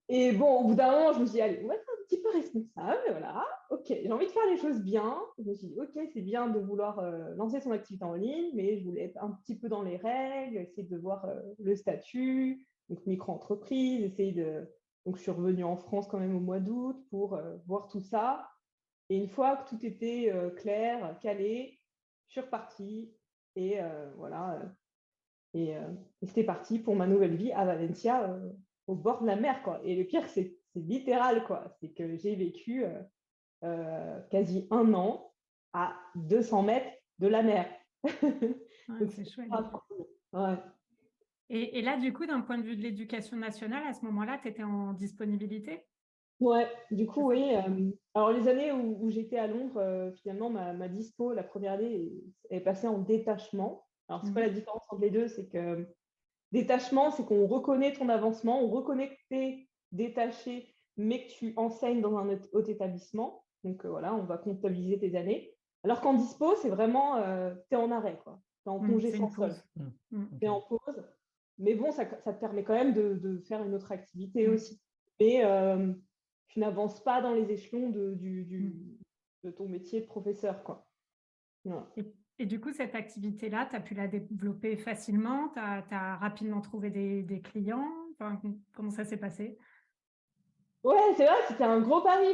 Et bon, au bout d'un moment, je me suis dit, allez, on va être un petit peu responsable, voilà. OK, j'ai envie de faire les choses bien. Je me suis dit, OK, c'est bien de vouloir lancer son activité en ligne, mais je voulais être un petit peu dans les règles, essayer de voir le statut, donc micro-entreprise, essayer de... Donc, je suis revenue en France quand même au mois d'août pour voir tout ça. Et une fois que tout était clair, calé, je suis repartie et voilà. Et c'était parti pour ma nouvelle vie à Valencia, au bord de la mer, quoi. Et le pire, c'est littéral, quoi. C'est que j'ai vécu quasi 1 an à 200 mètres de la mer. Ouais, c'est chouette. Ouais. Et là, du coup, d'un point de vue de l'éducation nationale, à ce moment-là, tu étais en disponibilité? Ouais, du coup, oui. Alors, les années où j'étais à Londres, finalement, ma dispo, la première année, est passée en détachement. Alors, c'est quoi la différence entre les deux? C'est que détachement, c'est qu'on reconnaît ton avancement, on reconnaît que tu es détaché, mais que tu enseignes dans un autre établissement. Donc, voilà, on va comptabiliser tes années. Alors qu'en dispo, c'est vraiment, tu es en arrêt, quoi. Tu es en congé sans solde. Tu es en pause. Mais bon, ça te permet quand même de faire une autre activité aussi. Mais tu n'avances pas dans les échelons de ton métier de professeur, quoi. Voilà. Et du coup, cette activité-là, tu as pu la développer facilement? Tu as rapidement trouvé des clients? Enfin, comment ça s'est passé? Ouais, c'est vrai, c'était un gros pari,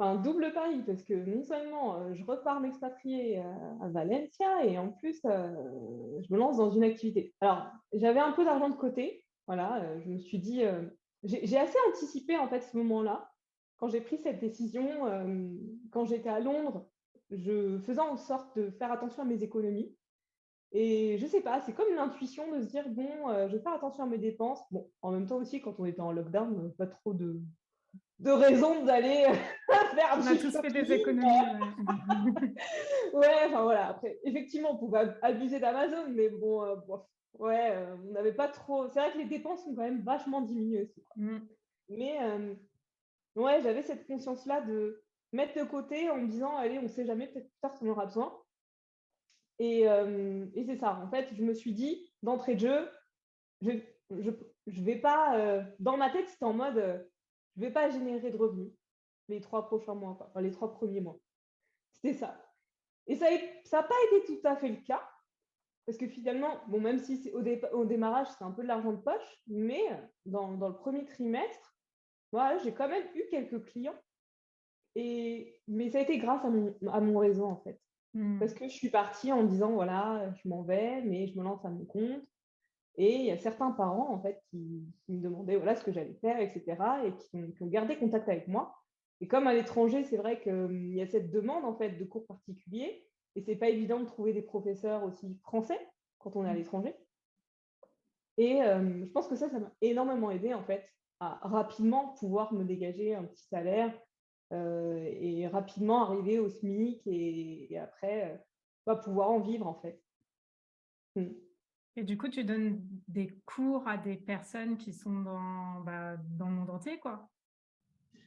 un double pari, parce que non seulement je repars m'expatrier à Valencia, et en plus, je me lance dans une activité. Alors, j'avais un peu d'argent de côté, voilà, je me suis dit, j'ai assez anticipé en fait ce moment-là, quand j'ai pris cette décision, quand j'étais à Londres, je faisais en sorte de faire attention à mes économies. Et je sais pas, c'est comme l'intuition de se dire, bon, je vais faire attention à mes dépenses. Bon, en même temps aussi, quand on était en lockdown, pas trop de raison d'aller faire On du a tous fait des économies. Ouais, enfin voilà. Après, effectivement, on pouvait abuser d'Amazon, mais bon, ouais, on n'avait pas trop. C'est vrai que les dépenses sont quand même vachement diminuées aussi, quoi. Mais ouais, j'avais cette conscience-là de mettre de côté en me disant, allez, on ne sait jamais, peut-être plus tard, on en aura besoin. Et c'est ça. En fait, je me suis dit, d'entrée de jeu, je je vais pas, dans ma tête, c'était en mode, je vais pas générer de revenus les 3 prochains mois, quoi. Enfin, les 3 premiers mois. C'était ça. Et ça a pas été tout à fait le cas parce que finalement, bon, même si c'est au démarrage, c'est un peu de l'argent de poche, mais dans le premier trimestre, voilà, j'ai quand même eu quelques clients. Mais ça a été grâce à mon réseau, en fait. Parce que je suis partie en me disant, voilà, je m'en vais, mais je me lance à mon compte. Et il y a certains parents, en fait, qui me demandaient voilà, ce que j'allais faire, etc. et qui ont gardé contact avec moi. Et comme à l'étranger, c'est vrai qu'il y a cette demande, en fait, de cours particuliers. Et c'est pas évident de trouver des professeurs aussi français quand on est à l'étranger. Et je pense que ça m'a énormément aidé, en fait, à rapidement pouvoir me dégager un petit salaire et rapidement arriver au SMIC et après pouvoir en vivre, en fait. Et du coup, tu donnes des cours à des personnes qui sont dans le monde entier, quoi.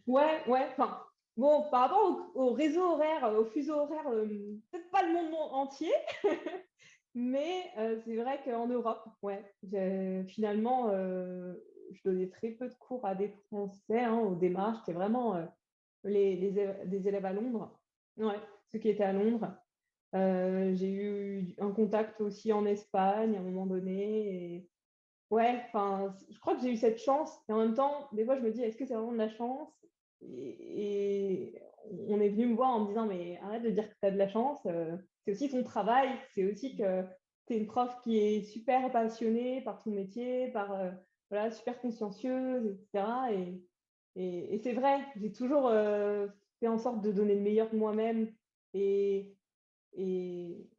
Ouais, ouais. Enfin, bon, par rapport au réseau horaire, au fuseau horaire, peut-être pas le monde entier, mais c'est vrai qu'en Europe, ouais, finalement, je donnais très peu de cours à des Français hein, au démarrage. C'était vraiment des élèves à Londres, ouais, ceux qui étaient à Londres. J'ai eu un contact aussi en Espagne à un moment donné. Et ouais, enfin, je crois que j'ai eu cette chance. Et en même temps, des fois, je me dis, est-ce que c'est vraiment de la chance et on est venu me voir en me disant, mais arrête de dire que tu as de la chance. C'est aussi ton travail. C'est aussi que tu es une prof qui est super passionnée par ton métier, voilà, super consciencieuse, etc. Et c'est vrai, j'ai toujours fait en sorte de donner le meilleur de moi-même. Et,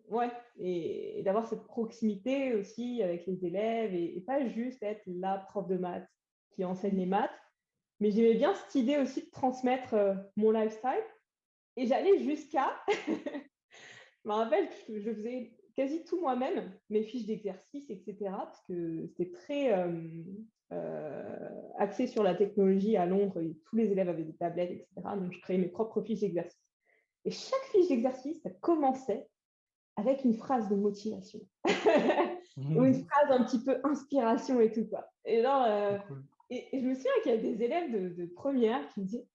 ouais, et d'avoir cette proximité aussi avec les élèves et pas juste être la prof de maths qui enseigne les maths, mais j'aimais bien cette idée aussi de transmettre mon lifestyle et j'allais jusqu'à, je me rappelle que je faisais quasi tout moi-même, mes fiches d'exercice, etc., parce que c'était très axé sur la technologie à Londres et tous les élèves avaient des tablettes, etc., donc je créais mes propres fiches d'exercice. Et chaque fiche d'exercice, ça commençait avec une phrase de motivation ou une phrase un petit peu inspiration et tout quoi. Et genre, Cool. et je me souviens qu'il y a des élèves de première qui me disaient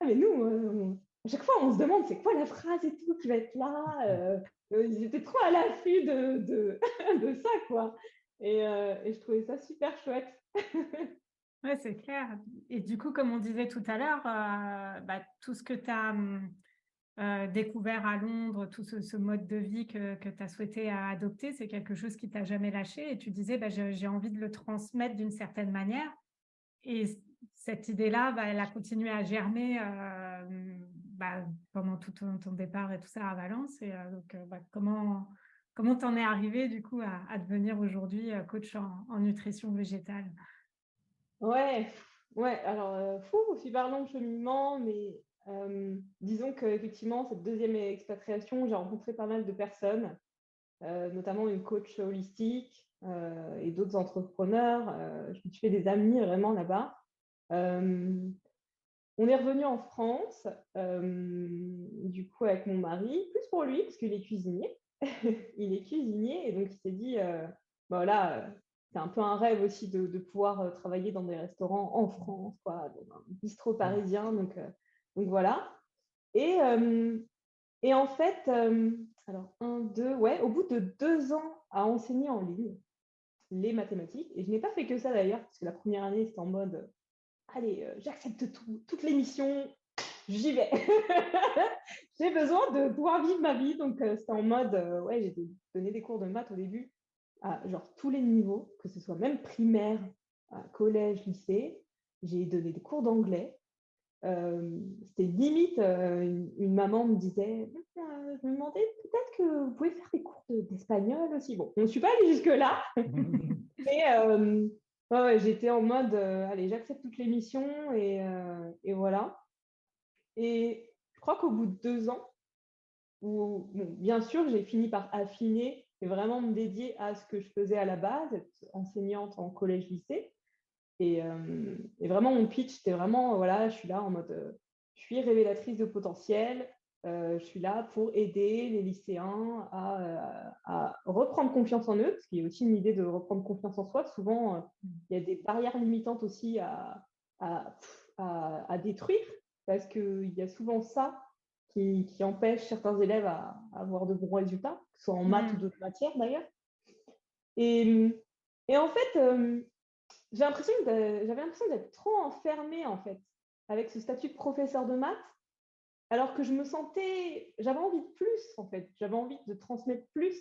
ah mais nous à chaque fois on se demande c'est quoi la phrase et tout qui va être là. Ils étaient trop à l'affût de ça quoi. Et je trouvais ça super chouette. Ouais, c'est clair. Et du coup, comme on disait tout à l'heure, tout ce que tu as découvert à Londres, tout ce mode de vie que tu as souhaité adopter, c'est quelque chose qui t'a jamais lâché. Et tu disais, j'ai envie de le transmettre d'une certaine manière. Et cette idée-là, elle a continué à germer pendant tout ton départ et tout ça à Valence. Et comment t'en es arrivé du coup à devenir aujourd'hui coach en nutrition végétale? Ouais, ouais, alors, super long cheminement, mais disons qu'effectivement, cette deuxième expatriation, j'ai rencontré pas mal de personnes, notamment une coach holistique et d'autres entrepreneurs. Je me suis fait des amis vraiment là-bas. Euh, on est revenu en France, du coup, avec mon mari, plus pour lui, parce qu'il est cuisinier. Il est cuisinier, et donc il s'est dit, voilà, c'est un peu un rêve aussi de pouvoir travailler dans des restaurants en France, quoi, dans un bistrot parisien. Donc voilà. Et, en fait, alors, ouais, au bout de 2 ans à enseigner en ligne les mathématiques, et je n'ai pas fait que ça d'ailleurs, parce que la première année, c'était en mode, allez, j'accepte toutes les missions, j'y vais. J'ai besoin de pouvoir vivre ma vie. Donc, c'était en mode, ouais, j'ai donné des cours de maths au début à genre tous les niveaux, que ce soit même primaire, collège, lycée. J'ai donné des cours d'anglais. C'était limite, une maman me disait, je me demandais peut-être que vous pouvez faire des cours d'espagnol aussi. Bon, on ne suis pas allée jusque-là, mais ouais, j'étais en mode, allez, j'accepte toutes les missions et voilà. Et je crois qu'au bout de 2 ans, où bon, bien sûr, j'ai fini par affiner et vraiment me dédier à ce que je faisais à la base, être enseignante en collège-lycée. Et vraiment, mon pitch, c'était vraiment, voilà, je suis là en mode, je suis révélatrice de potentiel, je suis là pour aider les lycéens à reprendre confiance en eux, parce qu'il y a aussi une idée de reprendre confiance en soi. Souvent, il y a des barrières limitantes aussi à détruire, parce qu'il y a souvent ça qui empêche certains élèves à avoir de bons résultats, que ce soit en maths ou d'autres matières d'ailleurs. Et, et en fait, j'avais l'impression d'être trop enfermée en fait avec ce statut de professeur de maths, alors que j'avais envie de plus en fait, j'avais envie de transmettre plus.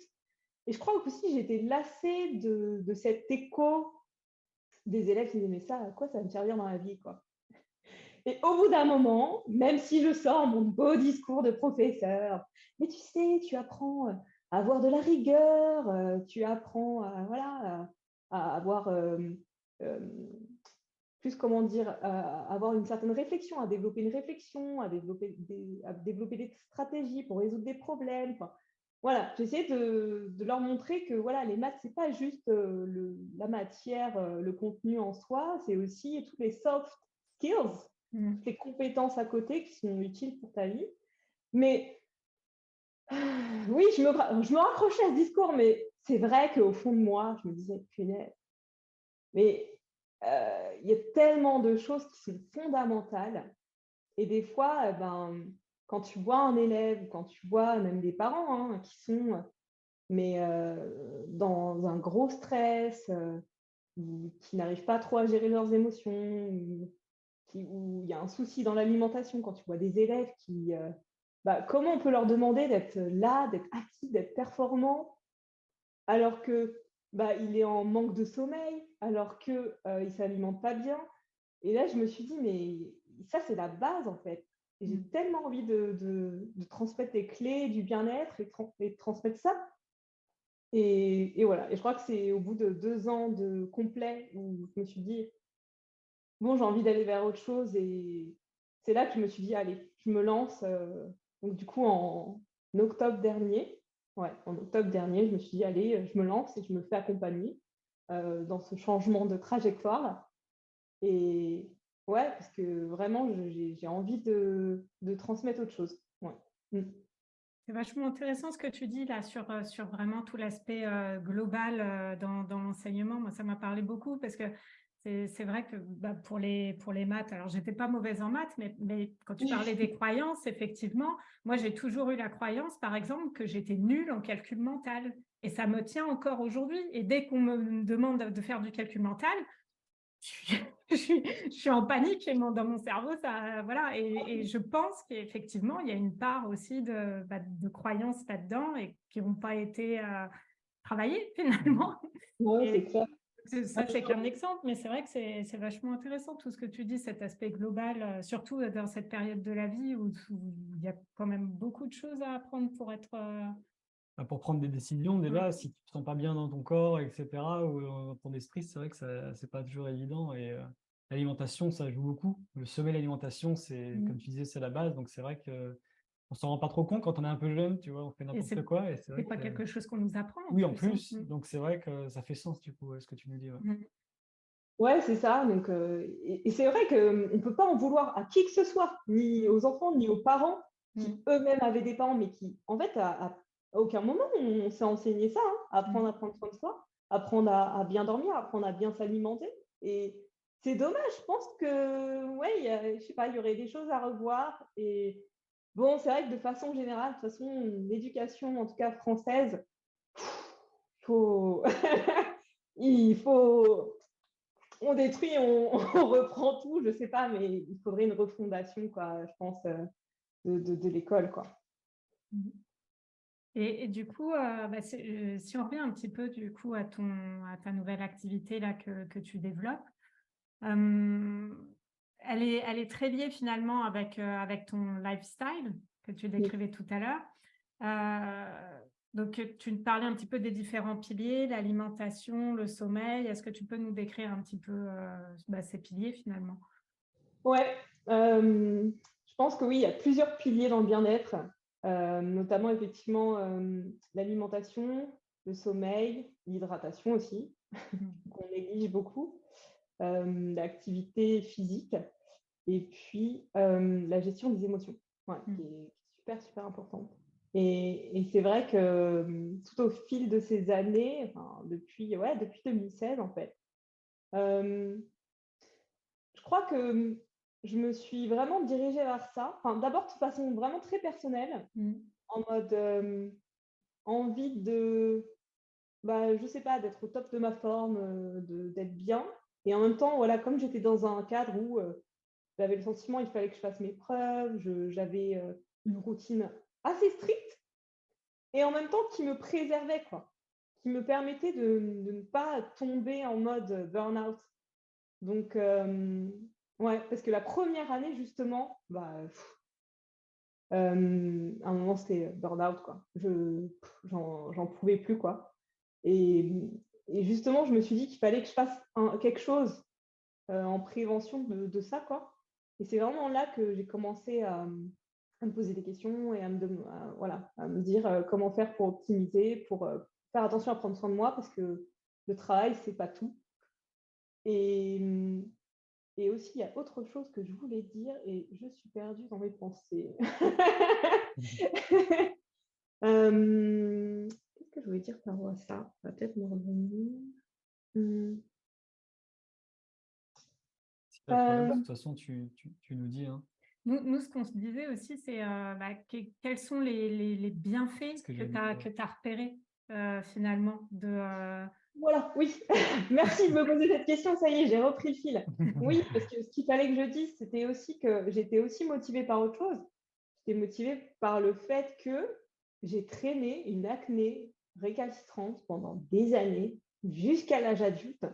Et je crois aussi j'étais lassée de cet écho des élèves qui disaient mais ça, à quoi ça va me servir dans la vie quoi. Et au bout d'un moment, même si je sors mon beau discours de professeur, mais tu sais, tu apprends à avoir de la rigueur, tu apprends à avoir plus, comment dire, avoir une certaine réflexion, à développer une réflexion, à développer des stratégies pour résoudre des problèmes. Enfin, voilà, j'essaie de leur montrer que voilà, les maths, c'est pas juste la matière, le contenu en soi, c'est aussi tous les soft skills, toutes les compétences à côté qui sont utiles pour ta vie. Mais oui, je me raccrochais à ce discours, mais c'est vrai qu'au fond de moi, je me disais, punaise, mais il y a tellement de choses qui sont fondamentales. Et des fois, quand tu vois un élève, quand tu vois même des parents qui sont dans un gros stress, qui n'arrivent pas trop à gérer leurs émotions, où il y a un souci dans l'alimentation, quand tu vois des élèves comment on peut leur demander d'être là, d'être actifs, d'être performants, alors que il est en manque de sommeil, alors qu'il ne s'alimente pas bien. Et là, je me suis dit, mais ça, c'est la base, en fait. Et j'ai tellement envie de transmettre les clés du bien-être et de transmettre ça. Et voilà. Et je crois que c'est au bout de 2 ans de complet où je me suis dit, bon, j'ai envie d'aller vers autre chose. Et c'est là que je me suis dit, allez, je me lance. Donc, du coup, en octobre dernier, je me suis dit, allez, je me lance et je me fais accompagner dans ce changement de trajectoire. Et ouais, parce que vraiment, j'ai envie de transmettre autre chose. Ouais. C'est vachement intéressant ce que tu dis là sur vraiment tout l'aspect global dans l'enseignement. Moi, ça m'a parlé beaucoup parce que c'est vrai que pour les maths, alors j'étais pas mauvaise en maths, mais quand tu parlais des croyances, effectivement, moi j'ai toujours eu la croyance, par exemple, que j'étais nulle en calcul mental. Et ça me tient encore aujourd'hui. Et dès qu'on me demande de faire du calcul mental, je suis en panique dans mon cerveau, ça, voilà. Et je pense qu'effectivement, il y a une part aussi de croyances là-dedans et qui n'ont pas été travaillées finalement. Ouais, c'est Et clair. ça, c'est qu'un exemple, mais c'est vrai que c'est vachement intéressant tout ce que tu dis, cet aspect global, surtout dans cette période de la vie où il y a quand même beaucoup de choses à apprendre pour être. Pour prendre des décisions, déjà, si tu ne te sens pas bien dans ton corps, etc., ou dans ton esprit, c'est vrai que ça c'est pas toujours évident. Et l'alimentation, ça joue beaucoup. Le sommeil, l'alimentation, c'est, comme tu disais, c'est la base. Donc, c'est vrai que on s'en rend pas trop compte quand on est un peu jeune, tu vois, on fait Et n'importe quoi. Et c'est vrai c'est pas que, quelque chose qu'on nous apprend en oui, en plus. plus. Donc, c'est vrai que ça fait sens, du coup, ce que tu nous dis. Ouais. Ouais, c'est ça. Donc, et c'est vrai qu'on ne peut pas en vouloir à qui que ce soit, ni aux enfants, ni aux parents, qui eux-mêmes avaient des parents, mais qui, en fait, à aucun moment, on s'est enseigné ça, apprendre à prendre soin de soi, apprendre à bien dormir, apprendre à bien s'alimenter. Et c'est dommage, je pense que, ouais, je sais pas, il y aurait des choses à revoir. Et bon, c'est vrai que de façon générale, de toute façon, l'éducation, en tout cas française, faut... il faut on détruit, on reprend tout, je sais pas, mais il faudrait une refondation, quoi, je pense, de l'école, quoi. Et du coup, si on revient un petit peu du coup à ta nouvelle activité là que tu développes, elle est très liée finalement avec ton lifestyle que tu décrivais tout à l'heure. Donc, tu nous parlais un petit peu des différents piliers, l'alimentation, le sommeil. Est-ce que tu peux nous décrire un petit peu ces piliers finalement? Ouais, je pense que oui, il y a plusieurs piliers dans le bien-être, notamment effectivement l'alimentation, le sommeil, l'hydratation aussi, qu'on néglige beaucoup. l'activité physique et puis la gestion des émotions, qui est super, super importante. Et c'est vrai que tout au fil de ces années, depuis 2016 en fait, je crois que je me suis vraiment dirigée vers ça. D'abord de façon vraiment très personnelle, en mode envie de, je sais pas, d'être au top de ma forme, d'être bien. Et en même temps, voilà, comme j'étais dans un cadre où j'avais le sentiment qu'il fallait que je fasse mes preuves, j'avais une routine assez stricte et en même temps qui me préservait, quoi, qui me permettait de ne pas tomber en mode burn-out. Donc, parce que la première année, justement, à un moment, c'était burn-out, quoi. J'en pouvais plus, quoi. Et justement, je me suis dit qu'il fallait que je fasse quelque chose en prévention de ça, quoi. Et c'est vraiment là que j'ai commencé à me poser des questions et à me dire comment faire pour optimiser, pour faire attention à prendre soin de moi, parce que le travail, c'est pas tout. Et aussi, il y a autre chose que je voulais dire et je suis perdue dans mes pensées. Qu'est-ce que je voulais dire par rapport à ça? Ça va peut-être me revenir. Si tu as un problème, de toute façon, tu nous dis. Hein. Nous, ce qu'on se disait aussi, c'est quels sont les bienfaits que tu as repérés finalement Voilà, oui. Merci de me poser cette question. Ça y est, j'ai repris le fil. Oui, parce que ce qu'il fallait que je dise, c'était aussi que j'étais aussi motivée par autre chose. J'étais motivée par le fait que j'ai traîné une acné récalcitrante pendant des années, jusqu'à l'âge adulte.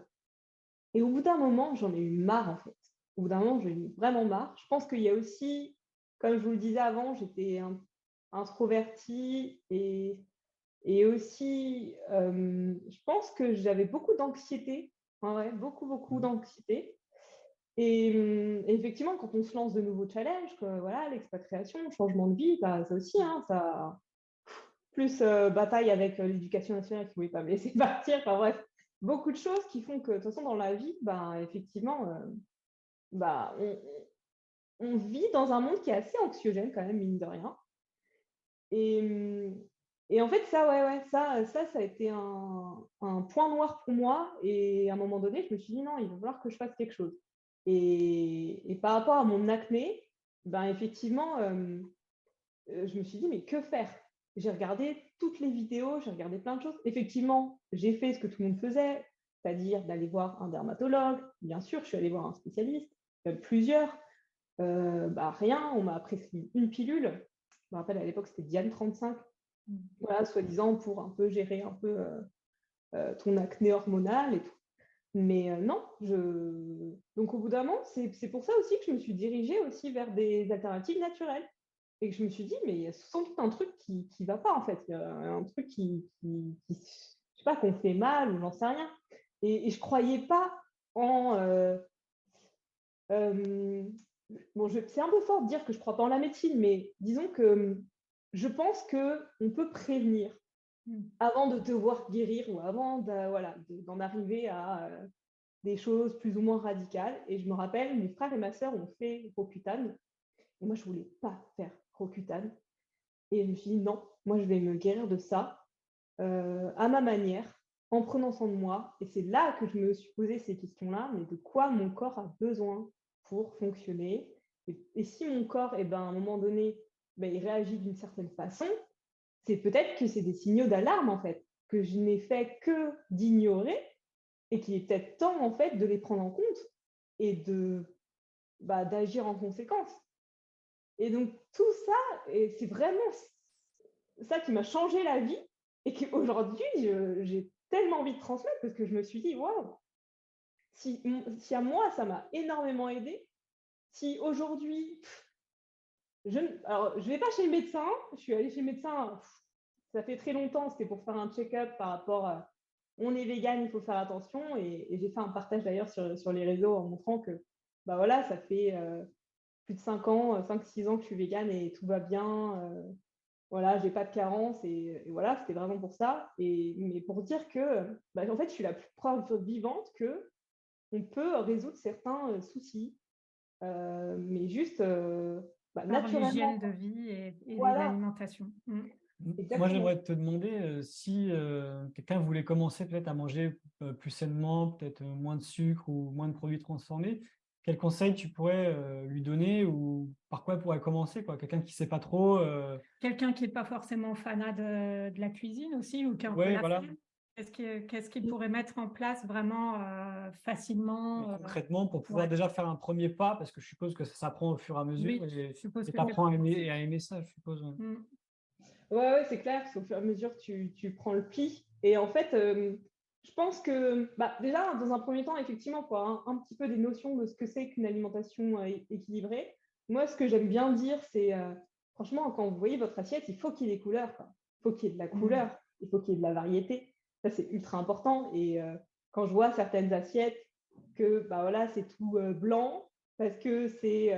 Et au bout d'un moment, j'en ai eu marre, en fait. Au bout d'un moment, j'en ai eu vraiment marre. Je pense qu'il y a aussi, comme je vous le disais avant, j'étais introvertie et aussi, je pense que j'avais beaucoup d'anxiété. Beaucoup d'anxiété. Et effectivement, quand on se lance de nouveaux challenges, voilà, l'expatriation, le changement de vie, ça aussi, ça, plus bataille avec l'éducation nationale qui ne voulait pas me laisser partir. Enfin bref, beaucoup de choses qui font que, de toute façon, dans la vie, effectivement, on vit dans un monde qui est assez anxiogène quand même, mine de rien. Et en fait, ça a été un point noir pour moi. Et à un moment donné, je me suis dit non, il va falloir que je fasse quelque chose. Et par rapport à mon acné, effectivement, je me suis dit, mais que faire? J'ai regardé toutes les vidéos, j'ai regardé plein de choses. Effectivement, j'ai fait ce que tout le monde faisait, c'est-à-dire d'aller voir un dermatologue. Bien sûr, je suis allée voir un spécialiste, plusieurs. Rien, on m'a prescrit une pilule. Je me rappelle, à l'époque, c'était Diane 35. Voilà, soi-disant pour un peu gérer un peu ton acné hormonal et tout. Mais non, donc au bout d'un moment, c'est pour ça aussi que je me suis dirigée aussi vers des alternatives naturelles. Et que je me suis dit, mais il y a sans doute un truc qui ne va pas, en fait. Il y a un truc je sais pas, qu'on fait mal ou j'en sais rien. Et je ne croyais pas en... c'est un peu fort de dire que je ne crois pas en la médecine, mais disons que je pense qu'on peut prévenir avant de devoir guérir ou avant d'en arriver à des choses plus ou moins radicales. Et je me rappelle, mes frères et ma sœur ont fait Roaccutane. Et moi, je ne voulais pas faire Roaccutane. Et je me suis dit, non, moi, je vais me guérir de ça à ma manière, en prenant soin de moi. Et c'est là que je me suis posé ces questions-là, mais de quoi mon corps a besoin pour fonctionner. Et si mon corps, à un moment donné, il réagit d'une certaine façon, c'est peut-être que c'est des signaux d'alarme, en fait, que je n'ai fait que d'ignorer et qu'il est peut-être temps, en fait, de les prendre en compte et d'agir en conséquence. Et donc, tout ça, et c'est vraiment ça qui m'a changé la vie et qu'aujourd'hui, j'ai tellement envie de transmettre parce que je me suis dit, waouh, si à moi, ça m'a énormément aidé, si aujourd'hui, je ne vais pas chez le médecin, je suis allée chez le médecin, ça fait très longtemps, c'était pour faire un check-up par rapport à on est vegan, il faut faire attention. Et j'ai fait un partage d'ailleurs sur les réseaux en montrant que ça fait plus de 5 ans, 5-6 ans que je suis végane et tout va bien. Voilà, j'ai pas de carence et voilà, c'était vraiment pour ça. Mais pour dire que, en fait, je suis la preuve vivante que on peut résoudre certains soucis, mais juste Par naturellement. l'hygiène de vie et Voilà, l'alimentation. Moi, exactement. j'aimerais te demander si quelqu'un voulait commencer peut-être à manger plus sainement, peut-être moins de sucre ou moins de produits transformés. Quel conseil tu pourrais lui donner ou par quoi il pourrait commencer, quoi? Quelqu'un qui ne sait pas trop. Quelqu'un qui n'est pas forcément fanat de la cuisine aussi ou qui a un peu Ouais, la voilà. flemme. Qu'est-ce qu'il pourrait mettre en place vraiment facilement Mais concrètement, pour pouvoir ouais. déjà faire un premier pas, parce que je suppose que ça s'apprend au fur et à mesure Oui, et je suppose tu que c'est apprends à aimer ça, je suppose. Ouais. Ouais, c'est clair, parce qu'au fur et à mesure, tu prends le pli. Et en fait, je pense que déjà, dans un premier temps, effectivement, pour avoir un petit peu des notions de ce que c'est qu'une alimentation équilibrée, moi, ce que j'aime bien dire, c'est franchement, quand vous voyez votre assiette, il faut qu'il y ait des couleurs, quoi. Il faut qu'il y ait de la couleur, il faut qu'il y ait de la variété. Ça, c'est ultra important. Et quand je vois certaines assiettes que voilà, c'est tout blanc, parce que c'est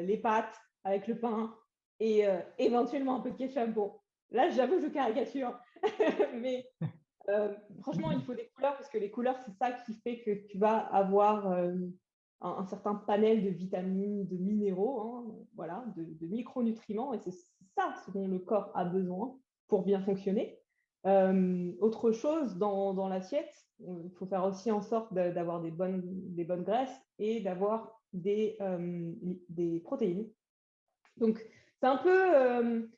les pâtes avec le pain et éventuellement un peu de ketchup. Bon, là, j'avoue, je caricature. Mais franchement, il faut des couleurs parce que les couleurs, c'est ça qui fait que tu vas avoir un certain panel de vitamines, de minéraux, hein, voilà, de micronutriments. Et c'est ça ce dont le corps a besoin pour bien fonctionner. Autre chose, dans l'assiette, il faut faire aussi en sorte d'avoir des bonnes graisses et d'avoir des protéines. Donc, c'est un peu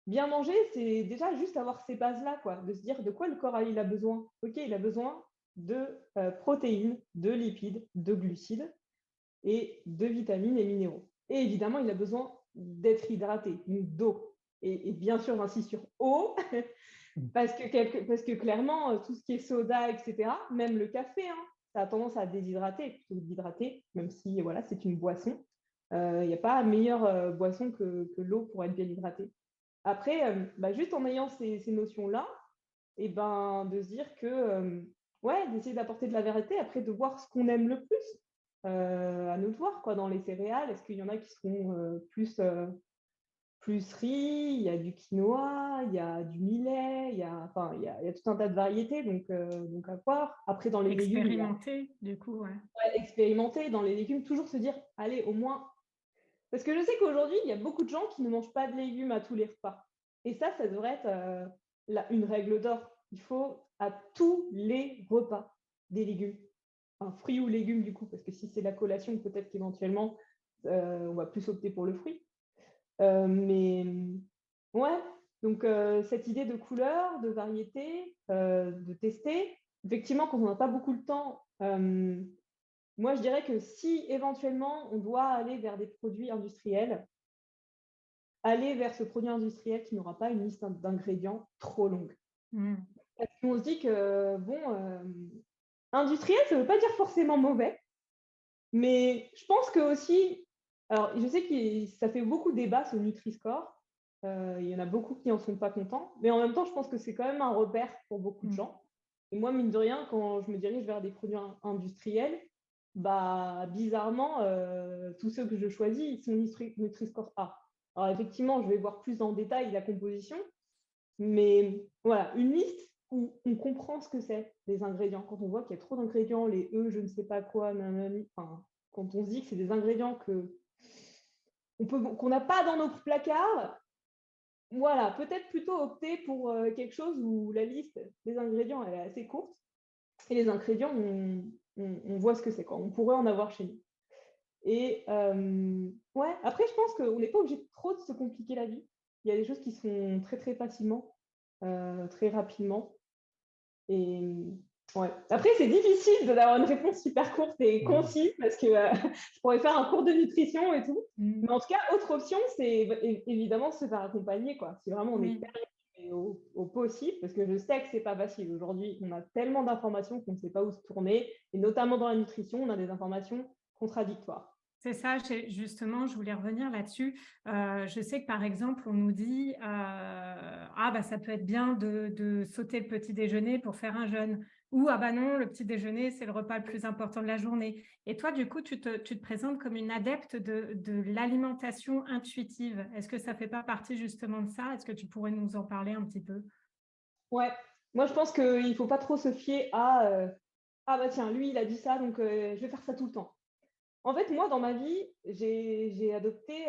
bien manger, c'est déjà juste avoir ces bases-là, quoi, de se dire de quoi le corps il a besoin. Ok, il a besoin de protéines, de lipides, de glucides et de vitamines et minéraux. Et évidemment, il a besoin d'être hydraté, d'eau. Et bien sûr, j'insiste sur eau, parce que clairement, tout ce qui est soda, etc., même le café, hein, ça a tendance à déshydrater, plutôt que d'hydrater, même si voilà, c'est une boisson. Il n'y a pas meilleure boisson que l'eau pour être bien hydratée. Après, juste en ayant ces notions-là, et de se dire que, ouais, d'essayer d'apporter de la vérité, après de voir ce qu'on aime le plus, à nous de voir, quoi, dans les céréales. Est-ce qu'il y en a qui seront plus riz, il y a du quinoa, il y a du millet, il y a tout un tas de variétés, donc à voir. Après, dans les légumes, expérimenter, du coup, ouais. Expérimenter. Dans les légumes, toujours se dire, allez, au moins. Parce que je sais qu'aujourd'hui, il y a beaucoup de gens qui ne mangent pas de légumes à tous les repas. Et ça devrait être une règle d'or. Il faut à tous les repas des légumes. Enfin, fruits ou légumes, du coup, parce que si c'est la collation, peut-être qu'éventuellement, on va plus opter pour le fruit. Mais ouais, donc cette idée de couleur, de variété, de tester. Effectivement, quand on n'a pas beaucoup de temps, moi je dirais que si éventuellement on doit aller vers des produits industriels, aller vers ce produit industriel qui n'aura pas une liste d'ingrédients trop longue. Parce qu'on se dit que, bon, industriel, ça ne veut pas dire forcément mauvais, mais je pense que aussi, alors je sais que ça fait beaucoup débat ce Nutri-Score, il y en a beaucoup qui n'en sont pas contents, mais en même temps, je pense que c'est quand même un repère pour beaucoup de gens. Et moi, mine de rien, quand je me dirige vers des produits industriels, bizarrement, tous ceux que je choisis, ils sont Nutri-Score A. Alors effectivement, je vais voir plus en détail la composition, mais voilà, une liste où on comprend ce que c'est, les ingrédients. Quand on voit qu'il y a trop d'ingrédients, les E, je ne sais pas quoi, enfin, quand on se dit que c'est des ingrédients qu'on n'a pas dans nos placards, voilà, peut-être plutôt opter pour quelque chose où la liste des ingrédients elle est assez courte. Et les ingrédients, on voit ce que c'est, quoi. On pourrait en avoir chez nous. Et ouais, après, je pense qu'on n'est pas obligé de trop de se compliquer la vie. Il y a des choses qui se font très, très facilement, très rapidement. Et ouais. Après, c'est difficile d'avoir une réponse super courte et concise parce que je pourrais faire un cours de nutrition et tout. Mais en tout cas, autre option, c'est évidemment se faire accompagner, quoi. Si vraiment on est perdu au possible, parce que je sais que c'est pas facile. Aujourd'hui, on a tellement d'informations qu'on ne sait pas où se tourner. Et notamment dans la nutrition, on a des informations contradictoires. C'est ça, justement, je voulais revenir là-dessus. Je sais que par exemple, on nous dit ça peut être bien de sauter le petit déjeuner pour faire un jeûne. Ou non, le petit déjeuner, c'est le repas le plus important de la journée. Et toi, du coup, tu te présentes comme une adepte de l'alimentation intuitive. Est-ce que ça ne fait pas partie justement de ça? Est-ce que tu pourrais nous en parler un petit peu? Ouais, moi je pense qu'il ne faut pas trop se fier à ah bah tiens, lui, il a dit ça, donc je vais faire ça tout le temps. En fait, moi, dans ma vie, j'ai adopté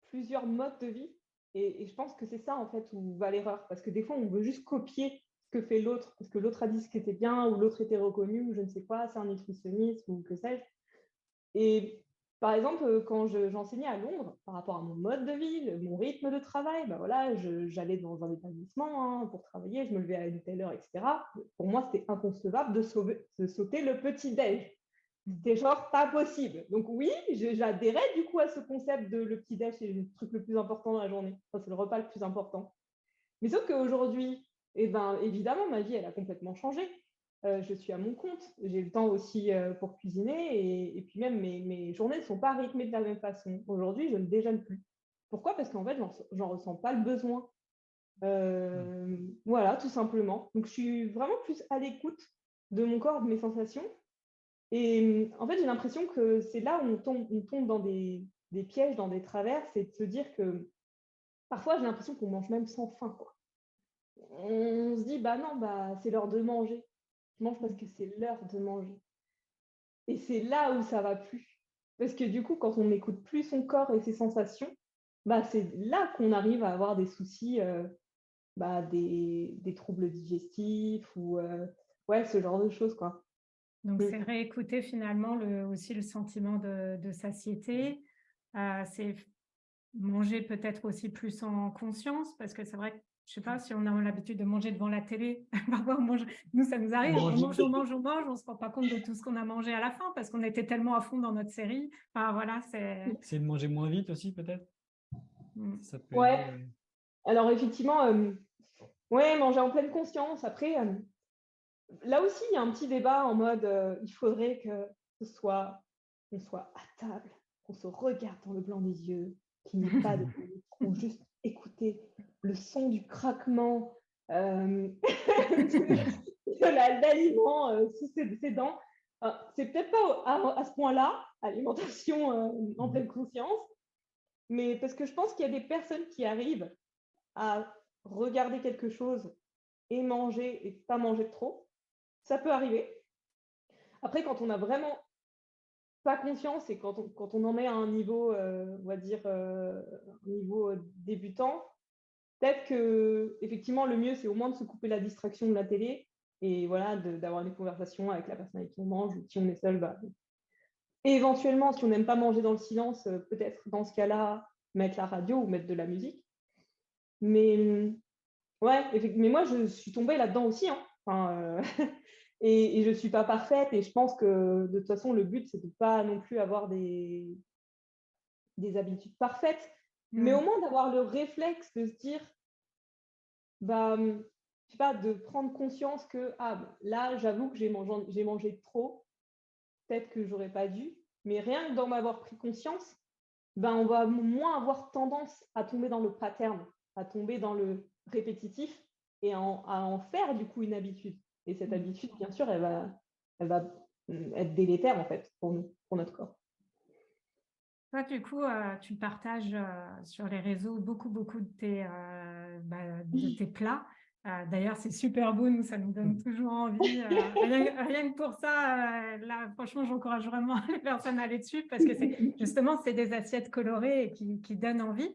plusieurs modes de vie et je pense que c'est ça, en fait, où va l'erreur. Parce que des fois, on veut juste copier ce que fait l'autre, parce que l'autre a dit ce qui était bien ou l'autre était reconnu ou je ne sais quoi, c'est un nutritionniste ou que sais-je. Et par exemple, quand j'enseignais à Londres, par rapport à mon mode de vie, mon rythme de travail, bah voilà, j'allais dans un établissement pour travailler, je me levais à une telle heure, etc. Pour moi, c'était inconcevable de sauter le petit-déj. C'était genre pas possible. Donc oui, j'adhérais du coup à ce concept de le petit-déj, c'est le truc le plus important dans la journée. Enfin, c'est le repas le plus important. Mais sauf qu'aujourd'hui, eh ben, évidemment, ma vie, elle a complètement changé. Je suis à mon compte. J'ai le temps aussi pour cuisiner et puis même mes journées ne sont pas rythmées de la même façon. Aujourd'hui, je ne déjeune plus. Pourquoi? Parce qu'en fait, j'en ressens pas le besoin. Voilà, tout simplement. Donc, je suis vraiment plus à l'écoute de mon corps, de mes sensations. Et en fait, j'ai l'impression que c'est là où on tombe dans des pièges, dans des travers, c'est de se dire que parfois, j'ai l'impression qu'on mange même sans faim, quoi. On se dit, bah non, bah, c'est l'heure de manger. Je mange parce que c'est l'heure de manger. Et c'est là où ça va plus. Parce que du coup, quand on n'écoute plus son corps et ses sensations, bah, c'est là qu'on arrive à avoir des soucis, bah, des troubles digestifs ou ouais, ce genre de choses, quoi. Donc, c'est réécouter finalement aussi le sentiment de satiété. C'est manger peut-être aussi plus en conscience, parce que c'est vrai que, je sais pas, si on a l'habitude de manger devant la télé, parfois nous, ça nous arrive, on mange, on se rend pas compte de tout ce qu'on a mangé à la fin, parce qu'on était tellement à fond dans notre série. Enfin, voilà, c'est... C'est de manger moins vite aussi, peut-être. Ça peut Ouais, aider. alors effectivement, ouais, manger en pleine conscience. Après, là aussi, il y a un petit débat en mode il faudrait qu'on soit à table, qu'on se regarde dans le blanc des yeux, qu'il n'y ait pas de panique, qu'on juste écouter le son du craquement de l'aliment sous ses dents. C'est peut-être pas à ce point-là, alimentation en pleine conscience, mais parce que je pense qu'il y a des personnes qui arrivent à regarder quelque chose et manger et pas manger de trop. Ça peut arriver. Après, quand on n'a vraiment pas conscience et quand on en est à un niveau, on va dire, un niveau débutant, peut-être que effectivement le mieux, c'est au moins de se couper la distraction de la télé et voilà, d'avoir une conversation avec la personne avec qui on mange ou si on est seul. Bah, et éventuellement, si on n'aime pas manger dans le silence, peut-être dans ce cas-là, mettre la radio ou mettre de la musique. Mais ouais, mais moi, je suis tombée là-dedans aussi. Hein. Enfin, et je ne suis pas parfaite. Et je pense que de toute façon, le but, c'est de ne pas non plus avoir des habitudes parfaites. Mais au moins d'avoir le réflexe de se dire, bah, je sais pas, de prendre conscience que là, j'avoue que j'ai mangé trop. Peut-être que j'aurais pas dû. Mais rien que d'en avoir pris conscience, ben, on va moins avoir tendance à tomber dans le pattern, à tomber dans le répétitif et à en faire du coup une habitude. Et cette habitude, bien sûr, elle va être délétère en fait pour nous, pour notre corps. Toi, du coup, tu partages sur les réseaux beaucoup de tes plats. D'ailleurs, c'est super beau, nous, ça nous donne toujours envie. Rien que pour ça, là, franchement, j'encourage vraiment les personnes à aller dessus parce que c'est des assiettes colorées et qui donnent envie.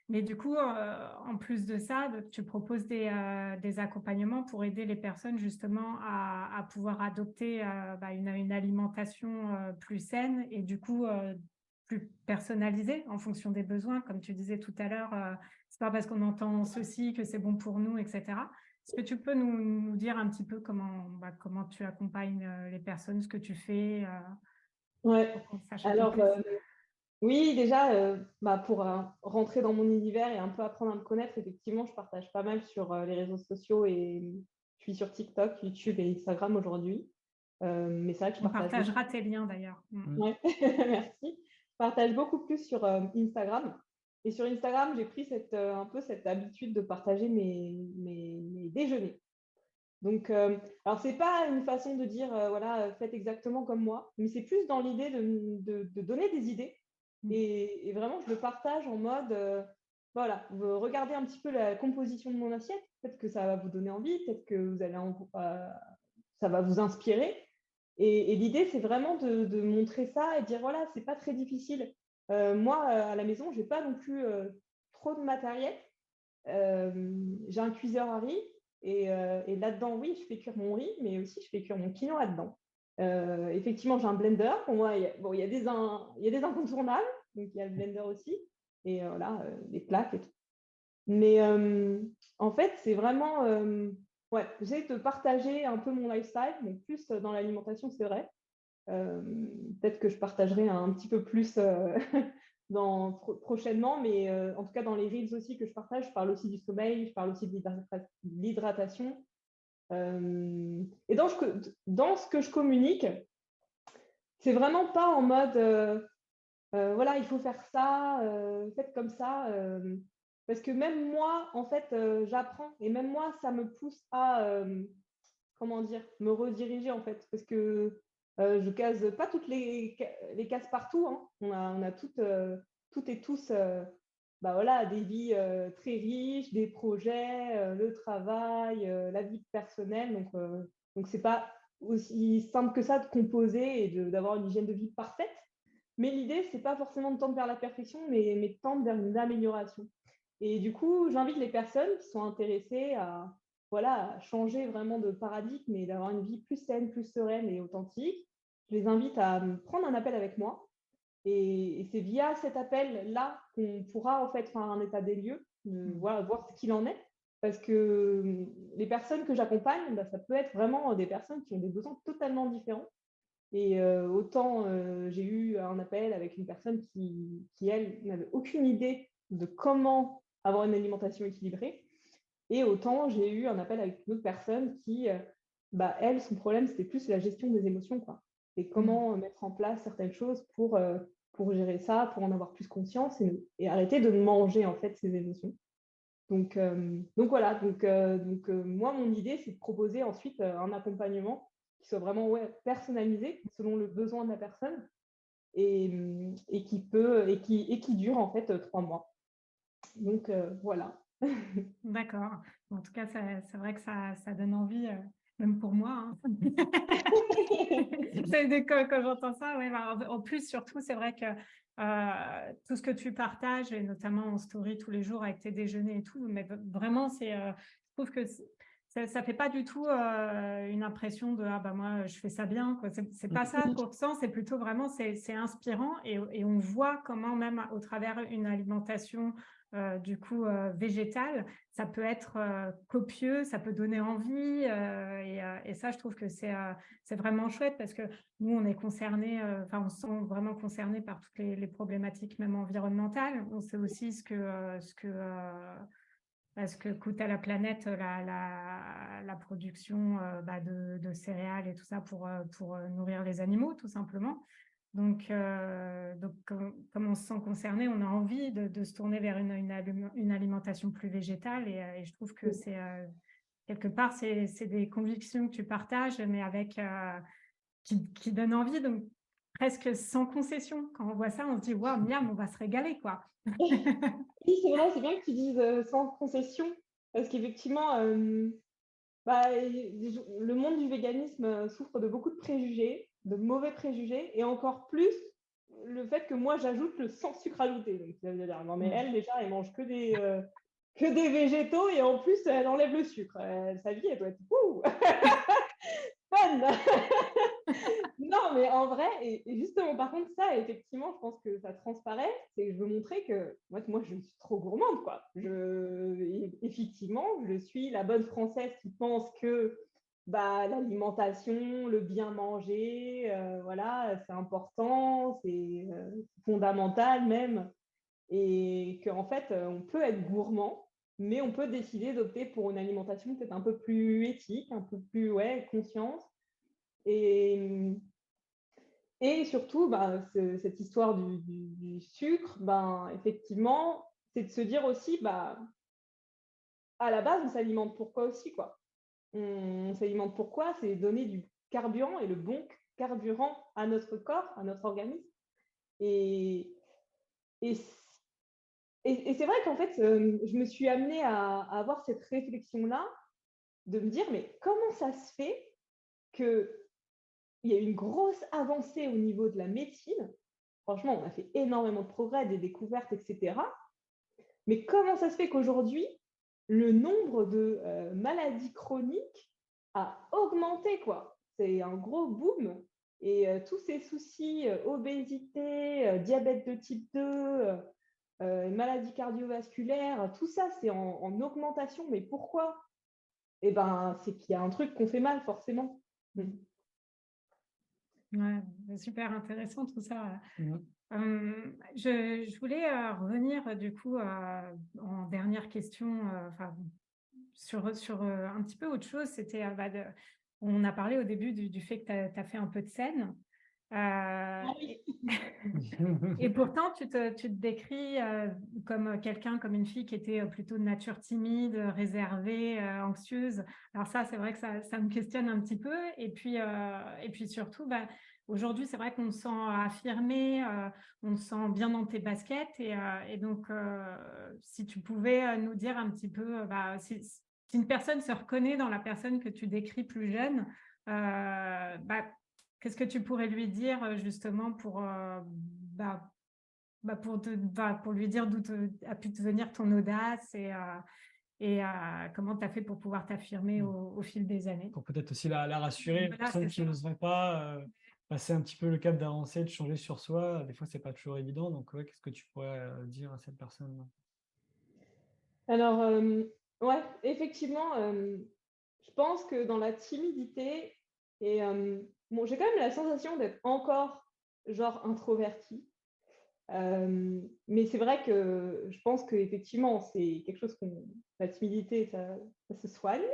Mais du coup, en plus de ça, tu proposes des accompagnements pour aider les personnes justement à pouvoir adopter une alimentation plus saine et du coup plus personnalisée en fonction des besoins. Comme tu disais tout à l'heure, c'est pas parce qu'on entend ceci que c'est bon pour nous, etc. Est-ce que tu peux nous dire un petit peu comment tu accompagnes les personnes, ce que tu fais Ouais. pour qu'on sache un peu Alors, plus. oui, déjà, pour rentrer dans mon univers et un peu apprendre à me connaître, effectivement, je partage pas mal sur les réseaux sociaux et je suis sur TikTok, YouTube et Instagram aujourd'hui. Mais c'est vrai que je On partage partagera tes liens d'ailleurs. Ouais. Merci. Je partage beaucoup plus sur Instagram. Et sur Instagram, j'ai pris un peu cette habitude de partager mes déjeuners. Donc, alors, ce n'est pas une façon de dire, voilà, faites exactement comme moi, mais c'est plus dans l'idée de donner des idées. Et vraiment, je le partage en mode, voilà, regardez un petit peu la composition de mon assiette. Peut-être que ça va vous donner envie, peut-être que vous allez ça va vous inspirer. Et l'idée, c'est vraiment de montrer ça et de dire, voilà, c'est pas très difficile. Moi, à la maison, j'ai pas non plus trop de matériel. J'ai un cuiseur à riz et là-dedans, oui, je fais cuire mon riz, mais aussi je fais cuire mon quinoa là-dedans. Effectivement, j'ai un blender. Pour moi, il y a des incontournables. Donc, il y a le blender aussi. Et voilà, les plaques et tout. Mais en fait, c'est vraiment... ouais, j'essaie de partager un peu mon lifestyle, mais plus dans l'alimentation, c'est vrai. Peut-être que je partagerai un petit peu plus prochainement, mais en tout cas dans les reels aussi que je partage, je parle aussi du sommeil, je parle aussi de l'hydratation. Et dans ce que je communique, c'est vraiment pas en mode voilà, il faut faire ça, faites comme ça. Parce que même moi, en fait, j'apprends et même moi, ça me pousse à, comment dire, me rediriger en fait. Parce que je case pas toutes les cases partout. Hein. On a toutes et tous bah voilà, des vies très riches, des projets, le travail, la vie personnelle. Donc c'est pas aussi simple que ça de composer et d'avoir une hygiène de vie parfaite. Mais l'idée, c'est pas forcément de tendre vers la perfection, mais de tendre vers une amélioration. Et du coup, j'invite les personnes qui sont intéressées à, voilà, à changer vraiment de paradigme et d'avoir une vie plus saine, plus sereine et authentique. Je les invite à prendre un appel avec moi. Et c'est via cet appel-là qu'on pourra en fait faire un état des lieux, voilà, voir ce qu'il en est. Parce que les personnes que j'accompagne, bah, ça peut être vraiment des personnes qui ont des besoins totalement différents. Et autant j'ai eu un appel avec une personne qui elle, n'avait aucune idée de comment avoir une alimentation équilibrée. Et autant j'ai eu un appel avec une autre personne qui, bah, elle, son problème, c'était plus la gestion des émotions, quoi. Et comment mettre en place certaines choses pour gérer ça, pour en avoir plus conscience et arrêter de manger, en fait, ses émotions. Donc voilà, moi, mon idée, c'est de proposer ensuite un accompagnement qui soit vraiment personnalisé selon le besoin de la personne et qui dure en fait 3 mois. Donc voilà. D'accord. En tout cas, c'est vrai que ça donne envie, même pour moi. Hein. Quand j'entends ça, ouais, bah, en plus, surtout, c'est vrai que tout ce que tu partages, et notamment en story tous les jours avec tes déjeuners et tout, mais vraiment, je trouve que ça fait pas du tout une impression de ah bah moi je fais ça bien, quoi. C'est pas ça qu'on ressent, c'est plutôt vraiment c'est inspirant et on voit comment même au travers une alimentation du coup végétale, ça peut être copieux, ça peut donner envie et ça je trouve que c'est vraiment chouette parce que nous on est concernés, on se sent vraiment concernés par toutes les problématiques même environnementales. On sait aussi ce que coûte à la planète la production de céréales et tout ça pour nourrir les animaux, tout simplement. Donc comme on se sent concerné, on a envie de se tourner vers une alimentation plus végétale et je trouve que c'est quelque part, c'est des convictions que tu partages, mais avec qui donnent envie, donc presque sans concession. Quand on voit ça, on se dit, waouh, miam, on va se régaler, quoi. Oui, c'est vrai, c'est bien que tu dises sans concession, parce qu'effectivement, le monde du véganisme souffre de beaucoup de préjugés, de mauvais préjugés, et encore plus le fait que moi j'ajoute le sans sucre ajouté. Donc ça veut dire, non mais elle déjà, elle mange que des végétaux et en plus elle enlève le sucre. Sa vie, elle doit être fun. Non, mais en vrai, et justement, par contre, ça, effectivement, je pense que ça transparaît, c'est que je veux montrer que moi je suis trop gourmande, quoi. Effectivement, je suis la bonne Française qui pense que bah, l'alimentation, le bien manger, voilà, c'est important, c'est fondamental même, et qu'en fait, on peut être gourmand, mais on peut décider d'opter pour une alimentation peut-être un peu plus éthique, un peu plus consciente. Et, et surtout, bah, cette histoire du sucre, ben, effectivement, c'est de se dire aussi, bah, à la base, on s'alimente pourquoi aussi, quoi. On s'alimente pourquoi? C'est donner du carburant et le bon carburant à notre corps, à notre organisme. Et, et, et c'est vrai qu'en fait, je me suis amenée à avoir cette réflexion-là, de me dire, mais comment ça se fait qu'il y a eu une grosse avancée au niveau de la médecine. Franchement, on a fait énormément de progrès, des découvertes, etc. Mais comment ça se fait qu'aujourd'hui, le nombre de maladies chroniques a augmenté, quoi. C'est un gros boom. Et tous ces soucis, obésité, diabète de type 2, maladies cardiovasculaires, tout ça, c'est en augmentation. Mais pourquoi? Eh ben, c'est qu'il y a un truc qu'on fait mal, forcément. Ouais, c'est super intéressant tout ça. Mhm. Je voulais revenir du coup en dernière question sur un petit peu autre chose. C'était, on a parlé au début du fait que tu as fait un peu de scène. Et pourtant, tu te décris comme quelqu'un, comme une fille qui était plutôt de nature timide, réservée, anxieuse. Alors ça, c'est vrai que ça me questionne un petit peu. Et puis surtout, aujourd'hui, c'est vrai qu'on se sent affirmé, on se sent bien dans tes baskets. Et donc, si tu pouvais nous dire un petit peu, si une personne se reconnaît dans la personne que tu décris plus jeune, qu'est-ce que tu pourrais lui dire justement pour lui dire d'où a pu te venir ton audace et comment tu as fait pour pouvoir t'affirmer au fil des années? Pour peut-être aussi la rassurer, les Voilà, personnes c'est qui ça. n'oseraient pas passer un petit peu le cap d'avancer, de changer sur soi. Des fois, c'est pas toujours évident. Donc, ouais, qu'est-ce que tu pourrais dire à cette personne? Alors, ouais, effectivement, je pense que dans la timidité, et bon, j'ai quand même la sensation d'être encore genre introvertie. Mais c'est vrai que je pense qu'effectivement, c'est quelque chose la timidité, ça se soigne.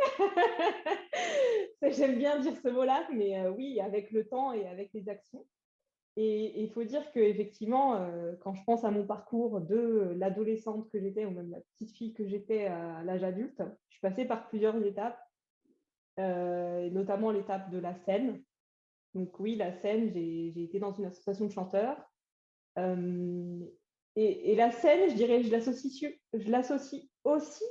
J'aime bien dire ce mot-là, mais oui, avec le temps et avec les actions. Et il faut dire qu'effectivement, quand je pense à mon parcours de l'adolescente que j'étais, ou même la petite fille que j'étais à l'âge adulte, je suis passée par plusieurs étapes, notamment l'étape de la scène. Donc oui, la scène, j'ai été dans une association de chanteurs. Et la scène, je dirais, je l'associe aussi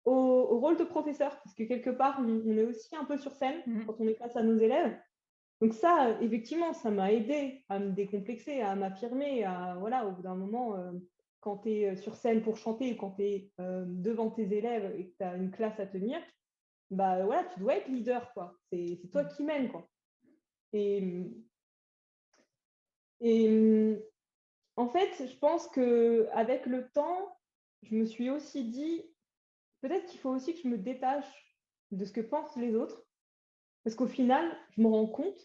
au rôle de professeur, parce que quelque part, on est aussi un peu sur scène quand on est face à nos élèves. Donc ça, effectivement, ça m'a aidé à me décomplexer, à m'affirmer, voilà, au bout d'un moment, quand tu es sur scène pour chanter ou quand tu es devant tes élèves et que tu as une classe à tenir, voilà, tu dois être leader, quoi. C'est toi qui mènes, quoi. Et en fait, je pense qu'avec le temps, je me suis aussi dit, peut-être qu'il faut aussi que je me détache de ce que pensent les autres, parce qu'au final, je me rends compte,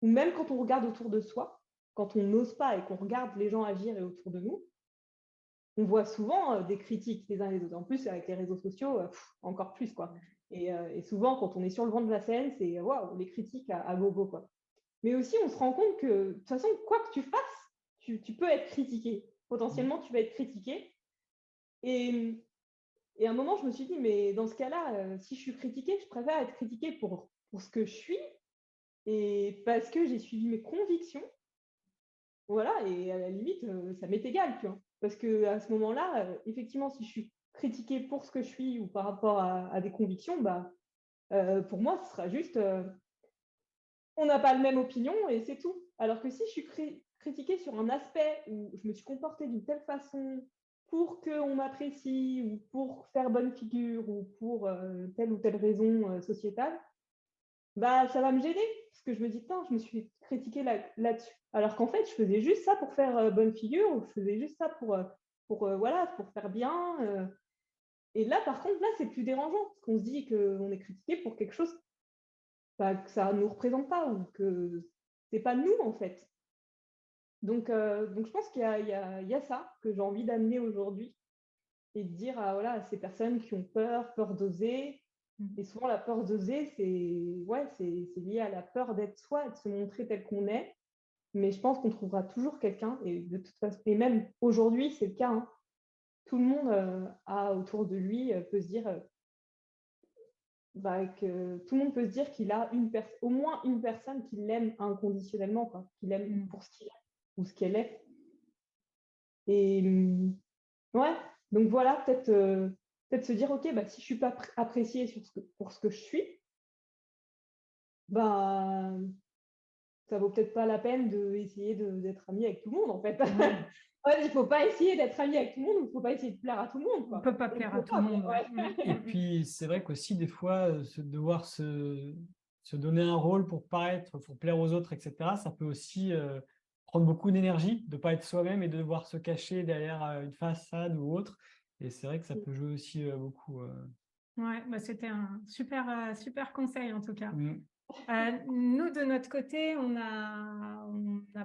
ou même quand on regarde autour de soi, quand on n'ose pas et qu'on regarde les gens agir et autour de nous, on voit souvent des critiques les uns les autres. En plus, avec les réseaux sociaux, encore plus, quoi. Et souvent, quand on est sur le vent de la scène, c'est waouh, les critiques à gogo, quoi. Mais aussi, on se rend compte que, de toute façon, quoi que tu fasses, tu peux être critiqué. Potentiellement, tu vas être critiqué. Et à un moment, je me suis dit, mais dans ce cas-là, si je suis critiquée, je préfère être critiquée pour ce que je suis et parce que j'ai suivi mes convictions. Voilà, et à la limite, ça m'est égal, tu vois. Parce qu'à ce moment-là, effectivement, si je suis critiquée pour ce que je suis ou par rapport à des convictions, pour moi, ce sera juste, on n'a pas la même opinion et c'est tout. Alors que si je suis critiquée sur un aspect où je me suis comportée d'une telle façon pour qu'on m'apprécie ou pour faire bonne figure ou pour telle ou telle raison sociétale, ça va me gêner parce que je me dis, putain, je me suis critiquée là-dessus. Alors qu'en fait, je faisais juste ça pour faire bonne figure ou je faisais juste ça voilà, pour faire bien. Et là, par contre, là, c'est plus dérangeant parce qu'on se dit qu'on est critiqué pour quelque chose que ça ne nous représente pas ou que c'est pas nous, en fait. Donc je pense qu'il y a ça que j'ai envie d'amener aujourd'hui et de dire voilà, à ces personnes qui ont peur d'oser. Et souvent, la peur d'oser, c'est lié à la peur d'être soi et de se montrer tel qu'on est. Mais je pense qu'on trouvera toujours quelqu'un. Et de toute façon, et même aujourd'hui, c'est le cas. Hein. Tout le monde a autour de lui peut se dire que tout le monde peut se dire qu'il a au moins une personne qui l'aime inconditionnellement, quoi, qui l'aime pour ce qu'il est ou ce qu'elle est. Et ouais, donc voilà, peut-être se dire, ok, si je suis pas appréciée pour ce que je suis, bah, ça vaut peut-être pas la peine d'essayer d'être ami avec tout le monde, en fait. Ouais, il faut pas essayer d'être ami avec tout le monde, il faut pas essayer de plaire à tout le monde, On quoi. ne peut pas plaire à tout le monde. Ouais. Et puis, c'est vrai qu'aussi, des fois, devoir se donner un rôle pour paraître, pour plaire aux autres, etc., ça peut aussi prendre beaucoup d'énergie de ne pas être soi-même et de devoir se cacher derrière une façade ou autre. Et c'est vrai que ça peut jouer aussi beaucoup. Ouais, bah, c'était un super conseil en tout cas. Mm. Nous, de notre côté, on a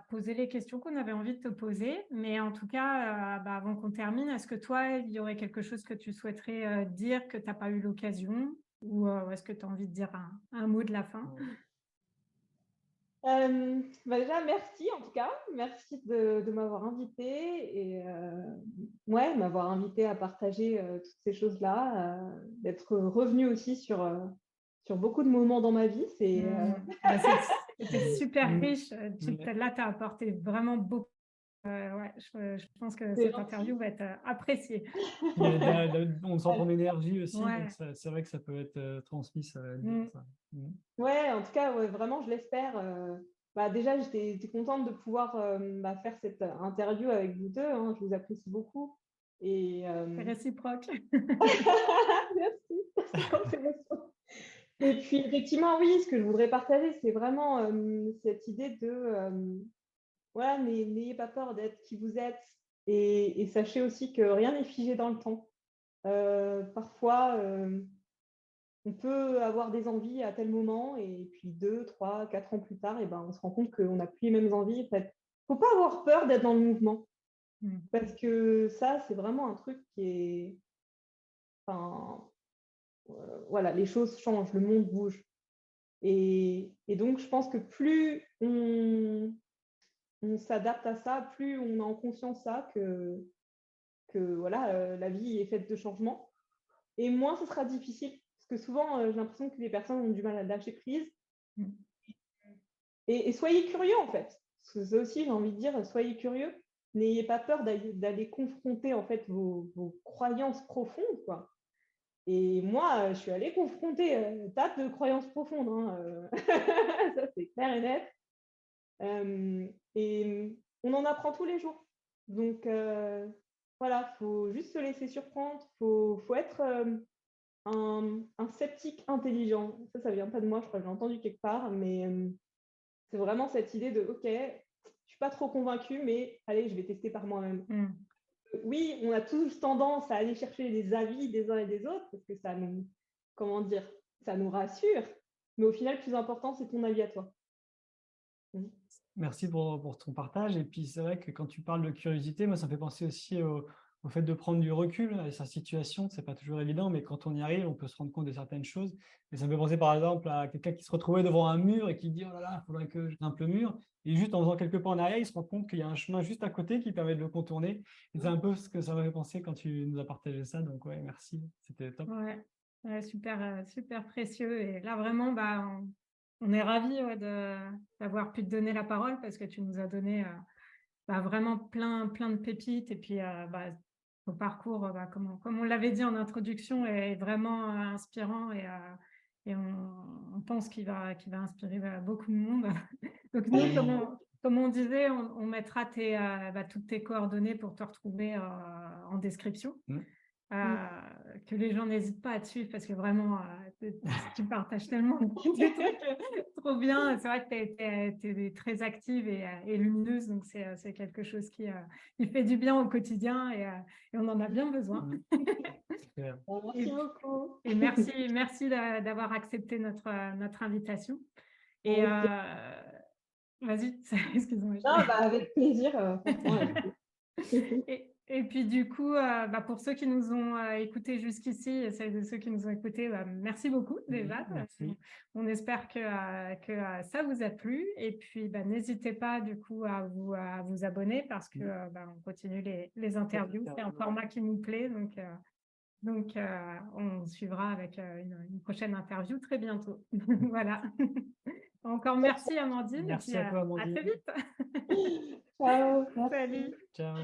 posé les questions qu'on avait envie de te poser, mais en tout cas, bah, avant qu'on termine, est-ce que toi, il y aurait quelque chose que tu souhaiterais dire que tu n'as pas eu l'occasion, ou est-ce que tu as envie de dire un mot de la fin? Bah déjà, merci en tout cas. Merci de m'avoir invité et ouais, m'avoir invité à partager toutes ces choses-là, d'être revenu aussi sur beaucoup de moments dans ma vie. Bah, c'était super riche. Là, tu as apporté vraiment beaucoup. Ouais, je pense que cette interview va être appréciée. On sent ton énergie aussi, Ouais. donc c'est vrai que ça peut être transmis. Ça. Ouais, en tout cas, ouais, vraiment, je l'espère. Bah, déjà, j'étais contente de pouvoir faire cette interview avec vous deux. Hein, je vous apprécie beaucoup. Et, C'est réciproque. Merci. Et puis, effectivement, oui, ce que je voudrais partager, c'est vraiment cette idée de voilà, n'ayez pas peur d'être qui vous êtes et sachez aussi que rien n'est figé dans le temps. Parfois, on peut avoir des envies à tel moment et puis 2, 3, 4 ans plus tard, et ben, on se rend compte qu'on n'a plus les mêmes envies. En fait, faut pas avoir peur d'être dans le mouvement parce que ça, c'est vraiment un truc qui est... Enfin, voilà, les choses changent, le monde bouge. Et donc, je pense que plus on s'adapte à ça, plus on a en conscience ça, que voilà, la vie est faite de changements. Et moins ce sera difficile. Parce que souvent, j'ai l'impression que les personnes ont du mal à lâcher prise. Et soyez curieux, en fait. Parce que ça aussi, j'ai envie de dire, soyez curieux. N'ayez pas peur d'aller confronter, en fait, vos croyances profondes, quoi. Et moi, je suis allée confronter tas de croyances profondes. Hein, ça, c'est clair et net. Et on en apprend tous les jours. Donc, voilà, il faut juste se laisser surprendre. Faut être un sceptique intelligent. Ça vient pas de moi, je crois que j'ai entendu quelque part, mais c'est vraiment cette idée de, OK, je suis pas trop convaincue, mais allez, je vais tester par moi-même. Oui, on a tous tendance à aller chercher les avis des uns et des autres, parce que ça nous, comment dire, ça nous rassure, mais au final, le plus important, c'est ton avis à toi. Merci pour ton partage. Et puis, c'est vrai que quand tu parles de curiosité, moi, ça me fait penser aussi au fait de prendre du recul à sa situation. C'est pas toujours évident, mais quand on y arrive, on peut se rendre compte de certaines choses. Et ça me fait penser, par exemple, à quelqu'un qui se retrouvait devant un mur et qui dit « Oh là là, il faudrait que je grimpe le mur ». Et juste en faisant quelques pas en arrière, il se rend compte qu'il y a un chemin juste à côté qui permet de le contourner. Et c'est un peu ce que ça m'a fait penser quand tu nous as partagé ça. Donc, ouais, merci. C'était top. Ouais, super précieux. Et là, vraiment, bah, on est ravis d'avoir pu te donner la parole parce que tu nous as donné vraiment plein de pépites. Et puis, ton parcours, comme on l'avait dit en introduction, est vraiment inspirant et on pense qu'il va inspirer beaucoup de monde. Donc, nous, comme on disait, on mettra toutes tes coordonnées pour te retrouver en description. Que les gens n'hésitent pas à te suivre parce que vraiment, tu partages tellement des trucs trop bien. C'est vrai que tu es très active et lumineuse, donc c'est quelque chose qui fait du bien au quotidien et on en a bien besoin. Merci beaucoup. Et merci d'avoir accepté notre invitation. Et vas-y, excuse-moi. Non, avec plaisir. Et puis du coup, pour ceux qui nous ont écoutés jusqu'ici et ceux qui nous ont écoutés, merci beaucoup déjà. Merci. On espère que ça vous a plu. Et puis, n'hésitez pas du coup à vous abonner parce que on continue les interviews. C'est un format qui nous plaît. Donc, on suivra avec une prochaine interview très bientôt. Voilà. Encore merci Amandine. Merci et puis, à toi, Amandine. à très vite. Ciao. Salut. Ciao.